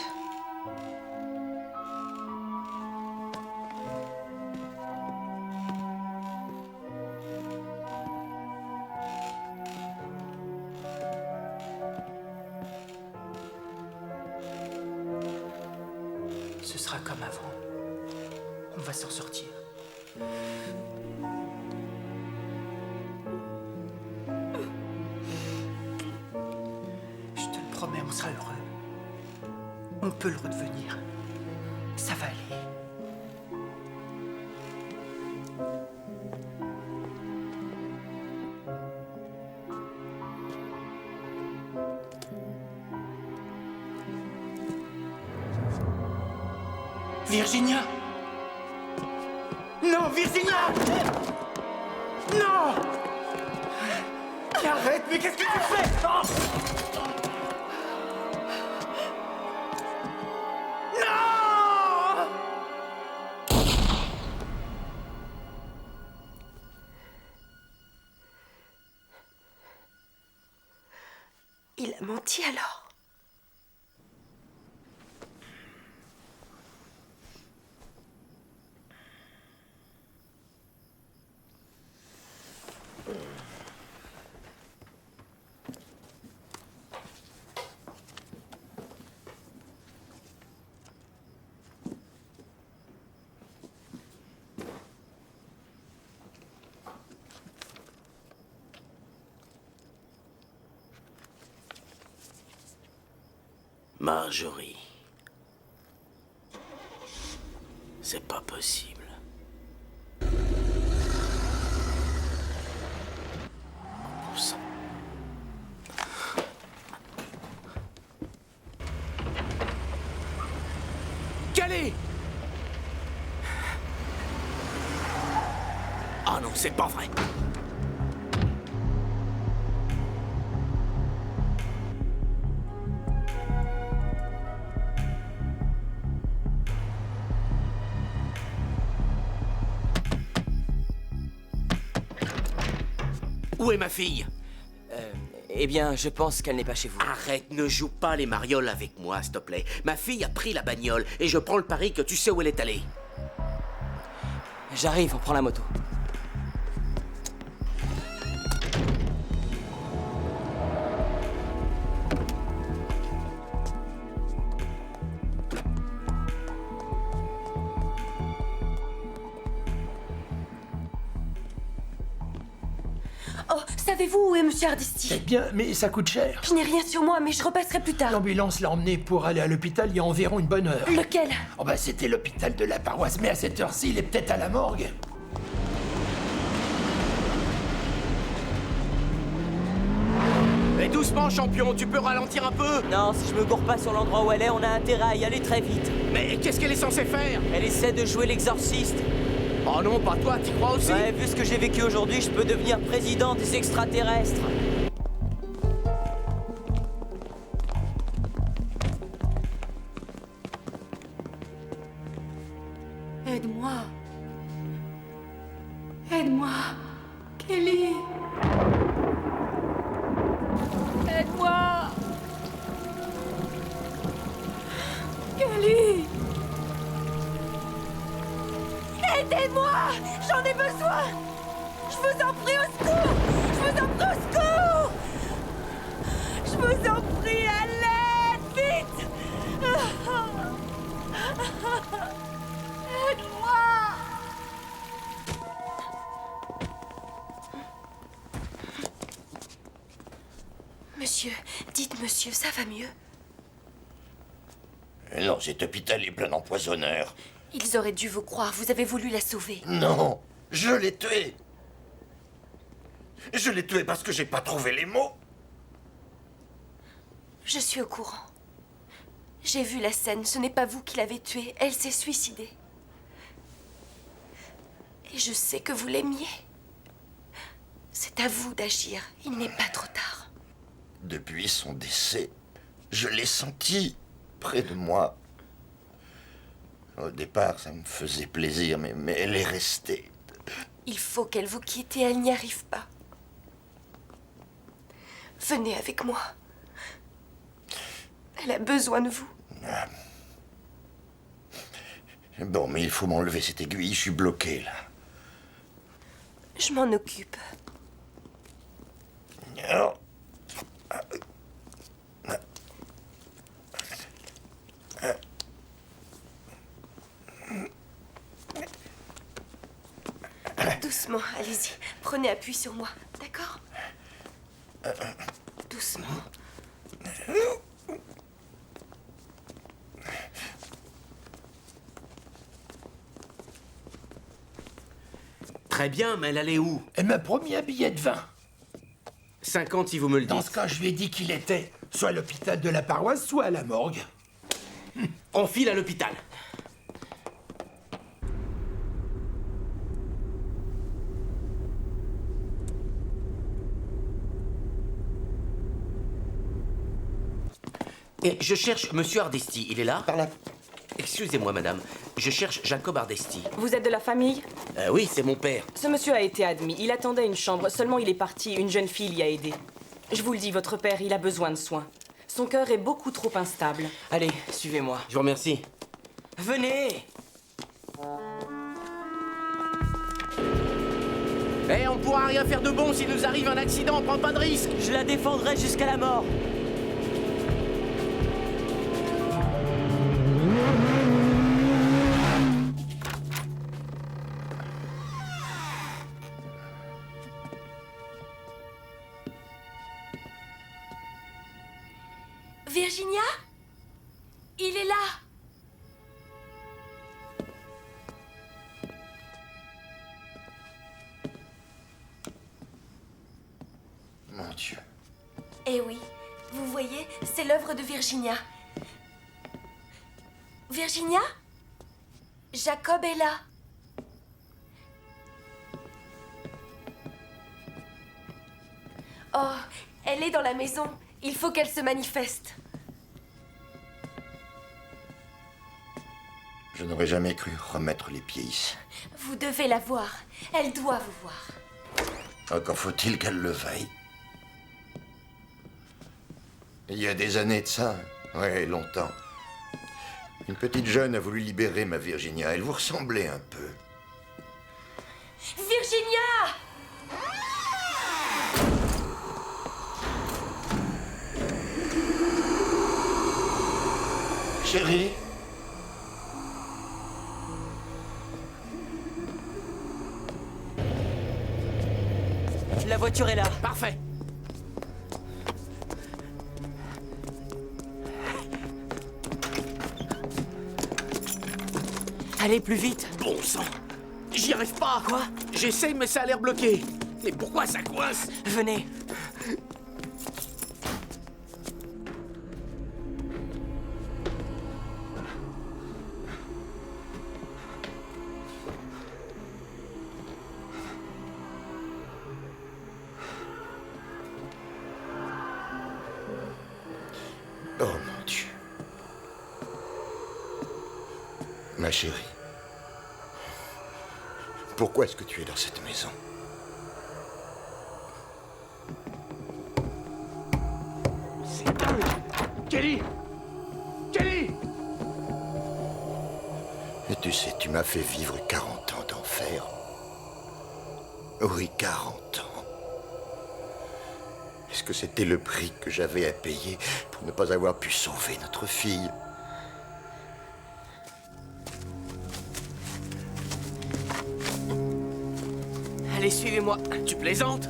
Ce sera comme avant. On va s'en sortir. Je te le promets, on sera heureux. On peut le redevenir. Ça va aller. Virginia! Non, Virginia! Non! Arrête, mais qu'est-ce que tu fais? Oh! Non! Il a menti alors. Marjorie. C'est pas possible. Bon sang. Calais! Ah non, c'est pas vrai. Où est ma fille? Eh bien, je pense qu'elle n'est pas chez vous. Arrête, ne joue pas les marioles avec moi, s'il te plaît. Ma fille a pris la bagnole et je prends le pari que tu sais où elle est allée. J'arrive, on prend la moto. Oh, savez-vous où est Monsieur Hardesty? Eh bien, mais ça coûte cher. Je n'ai rien sur moi, mais je repasserai plus tard. L'ambulance l'a emmené pour aller à l'hôpital il y a environ une bonne heure. Lequel? Oh bah c'était l'hôpital de la paroisse, mais à cette heure-ci, il est peut-être à la morgue. Et doucement, champion, tu peux ralentir un peu? Non, si je me gourre pas sur l'endroit où elle est, on a intérêt à y aller très vite. Mais qu'est-ce qu'elle est censée faire? Elle essaie de jouer l'exorciste. Oh non, pas toi, t'y crois aussi? Ouais, vu ce que j'ai vécu aujourd'hui, je peux devenir président des extraterrestres. Aide-moi. Aide-moi. Kelly. Aide-moi. Kelly. Aidez-moi! J'en ai besoin! Je vous en prie, au secours! Je vous en prie, au secours! Je vous en prie, à l'aide! Vite! Aide-moi! Monsieur, dites monsieur, ça va mieux? Non, cet hôpital est plein d'empoisonneurs. Ils auraient dû vous croire, vous avez voulu la sauver. Non, je l'ai tué. Je l'ai tué parce que j'ai pas trouvé les mots. Je suis au courant. J'ai vu la scène, ce n'est pas vous qui l'avez tuée, elle s'est suicidée. Et je sais que vous l'aimiez. C'est à vous d'agir, il n'est pas trop tard. Depuis son décès, je l'ai sentie près de moi. Au départ, ça me faisait plaisir, mais elle est restée. Il faut qu'elle vous quitte et elle n'y arrive pas. Venez avec moi. Elle a besoin de vous. Bon, mais il faut m'enlever cette aiguille, je suis bloqué, là. Je m'en occupe. Alors... Doucement, allez-y. Prenez appui sur moi, d'accord? Doucement. Très bien, mais elle allait où? Elle m'a promis un billet de 20. 50 si vous me le dites. Dans ce cas, je lui ai dit qu'il était soit à l'hôpital de la paroisse, soit à la morgue. On file à l'hôpital. Et je cherche Monsieur Hardesty. Il est là? Par là. Excusez-moi, madame. Je cherche Jacob Hardesty. Vous êtes de la famille? Oui, c'est mon père. Ce monsieur a été admis. Il attendait une chambre. Seulement, il est parti. Une jeune fille l'y a aidé. Je vous le dis, votre père, il a besoin de soins. Son cœur est beaucoup trop instable. Allez, suivez-moi. Je vous remercie. Venez! Eh, on pourra rien faire de bon s'il nous arrive un accident. Prends pas de risque. Je la défendrai jusqu'à la mort. Virginia? Il est là. Mon Dieu. Eh oui, vous voyez, c'est l'œuvre de Virginia. Virginia? Jacob est là. Oh, elle est dans la maison. Il faut qu'elle se manifeste. Je n'aurais jamais cru remettre les pieds ici. Vous devez la voir. Elle doit vous voir. Encore faut-il qu'elle le veuille. Il y a des années de ça, ouais, longtemps. Une petite jeune a voulu libérer ma Virginia. Elle vous ressemblait un peu. Virginia! Chérie? La voiture est là. Parfait. Allez, plus vite. Bon sang. J'y arrive pas. Quoi? J'essaie, mais ça a l'air bloqué. Mais pourquoi ça coince? Venez. Oh mon Dieu. Ma chérie. Pourquoi est-ce que tu es dans cette maison? C'est dingue. Kelly! Kelly! Et tu sais, tu m'as fait vivre 40 ans d'enfer. Oui, 40 ans. Est-ce que c'était le prix que j'avais à payer pour ne pas avoir pu sauver notre fille? Allez, suivez-moi. Tu plaisantes?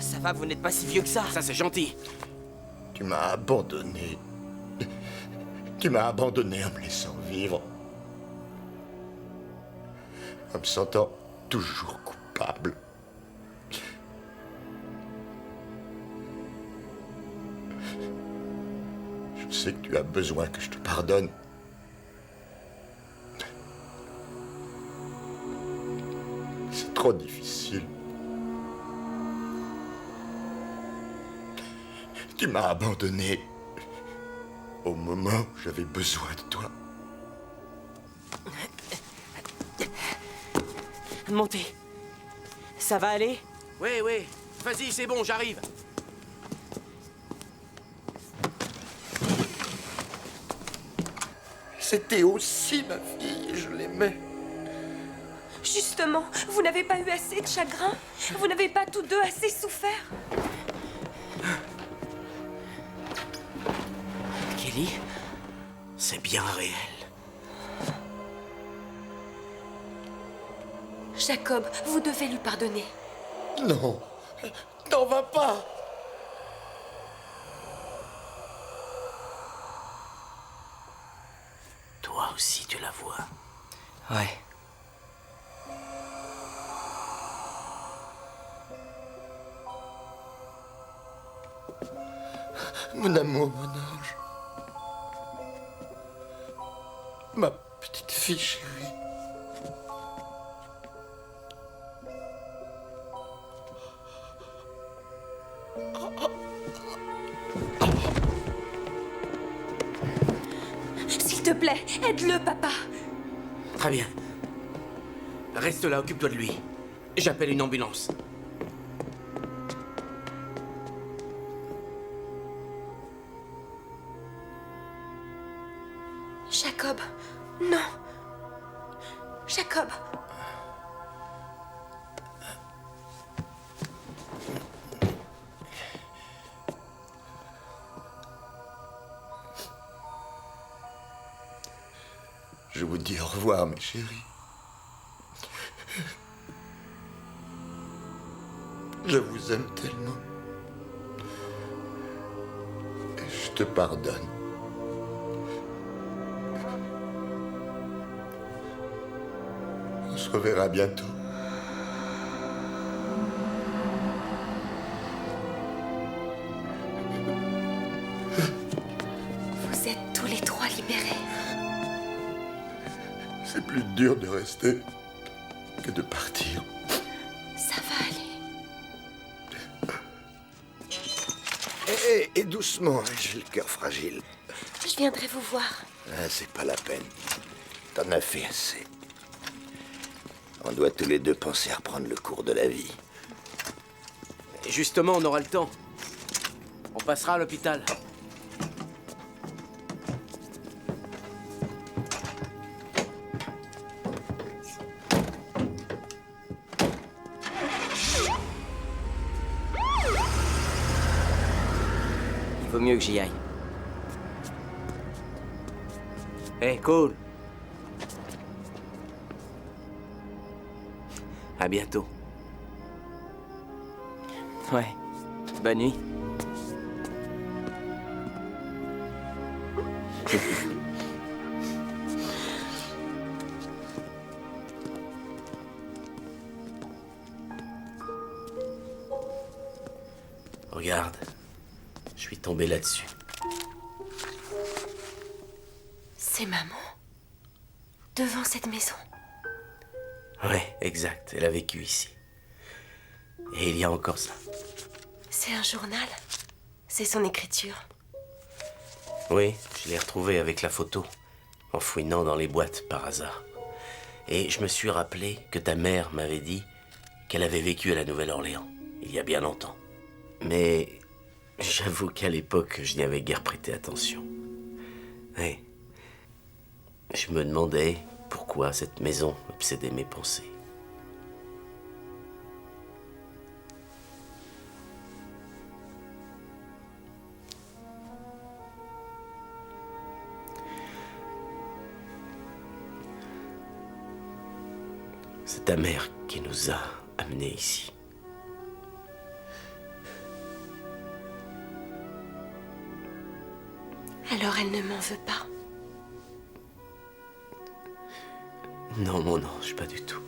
Ça va, vous n'êtes pas si vieux que ça. Ça, c'est gentil. Tu m'as abandonné. Tu m'as abandonné en me laissant vivre. En me sentant toujours coupable. Je sais que tu as besoin que je te pardonne. C'est trop difficile. Tu m'as abandonné au moment où j'avais besoin de toi. Montez. Ça va aller? Oui, oui. Vas-y, c'est bon, j'arrive. C'était aussi ma fille, je l'aimais. Justement, vous n'avez pas eu assez de chagrin? Vous n'avez pas tous deux assez souffert? Kelly? C'est bien réel. Jacob, vous devez lui pardonner. Non, t'en vas pas. Toi aussi, tu la vois. Ouais. Mon amour, mon ange. Ma petite fille chérie. S'il te plaît, aide-le, papa. Très bien. Reste là, occupe-toi de lui. J'appelle une ambulance. Jacob, non. Jacob. Je vous dis au revoir, mes chéris. Je vous aime tellement. Et je te pardonne. On se reverra bientôt. Vous êtes tous les trois libérés. C'est plus dur de rester que de partir. Ça va aller. Et doucement, hein, j'ai le cœur fragile. Je viendrai vous voir. Ah, c'est pas la peine. T'en as fait assez. On doit tous les deux penser à reprendre le cours de la vie. Et justement, on aura le temps. On passera à l'hôpital. Il vaut mieux que j'y aille. Hey, cool. À bientôt. Ouais. Bonne nuit. Regarde. Je suis tombé là-dessus. C'est maman. Devant cette maison. Ouais, exact. Elle a vécu ici. Et il y a encore ça. C'est un journal. C'est son écriture. Oui, je l'ai retrouvé avec la photo, en fouinant dans les boîtes par hasard. Et je me suis rappelé que ta mère m'avait dit qu'elle avait vécu à la Nouvelle-Orléans, il y a bien longtemps. Mais j'avoue qu'à l'époque, je n'y avais guère prêté attention. Oui. Je me demandais pourquoi cette maison obsédait mes pensées. C'est ta mère qui nous a amenés ici. Alors elle ne m'en veut pas. Non, mon ange, pas du tout.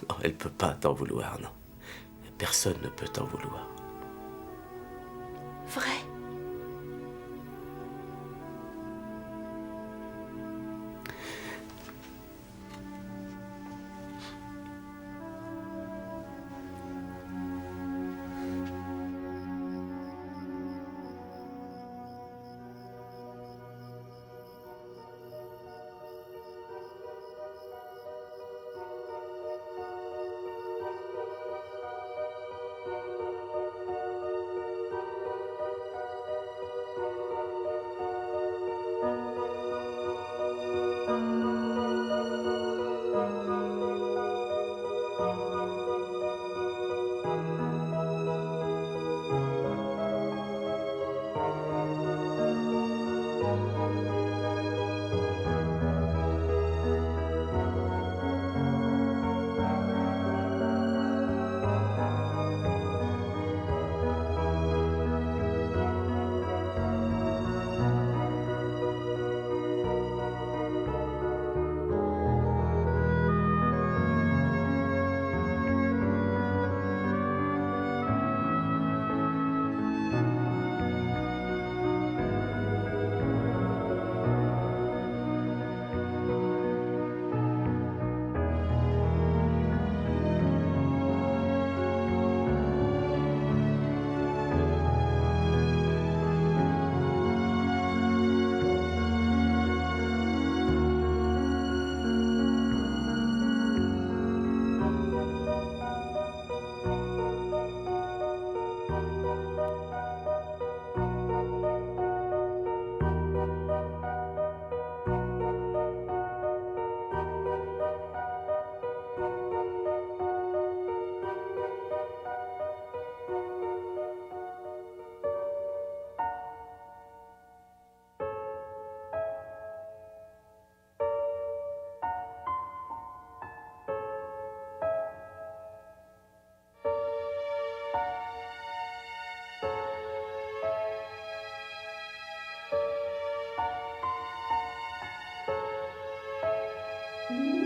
Non, elle peut pas t'en vouloir, non. Personne ne peut t'en vouloir. Vrai? Maman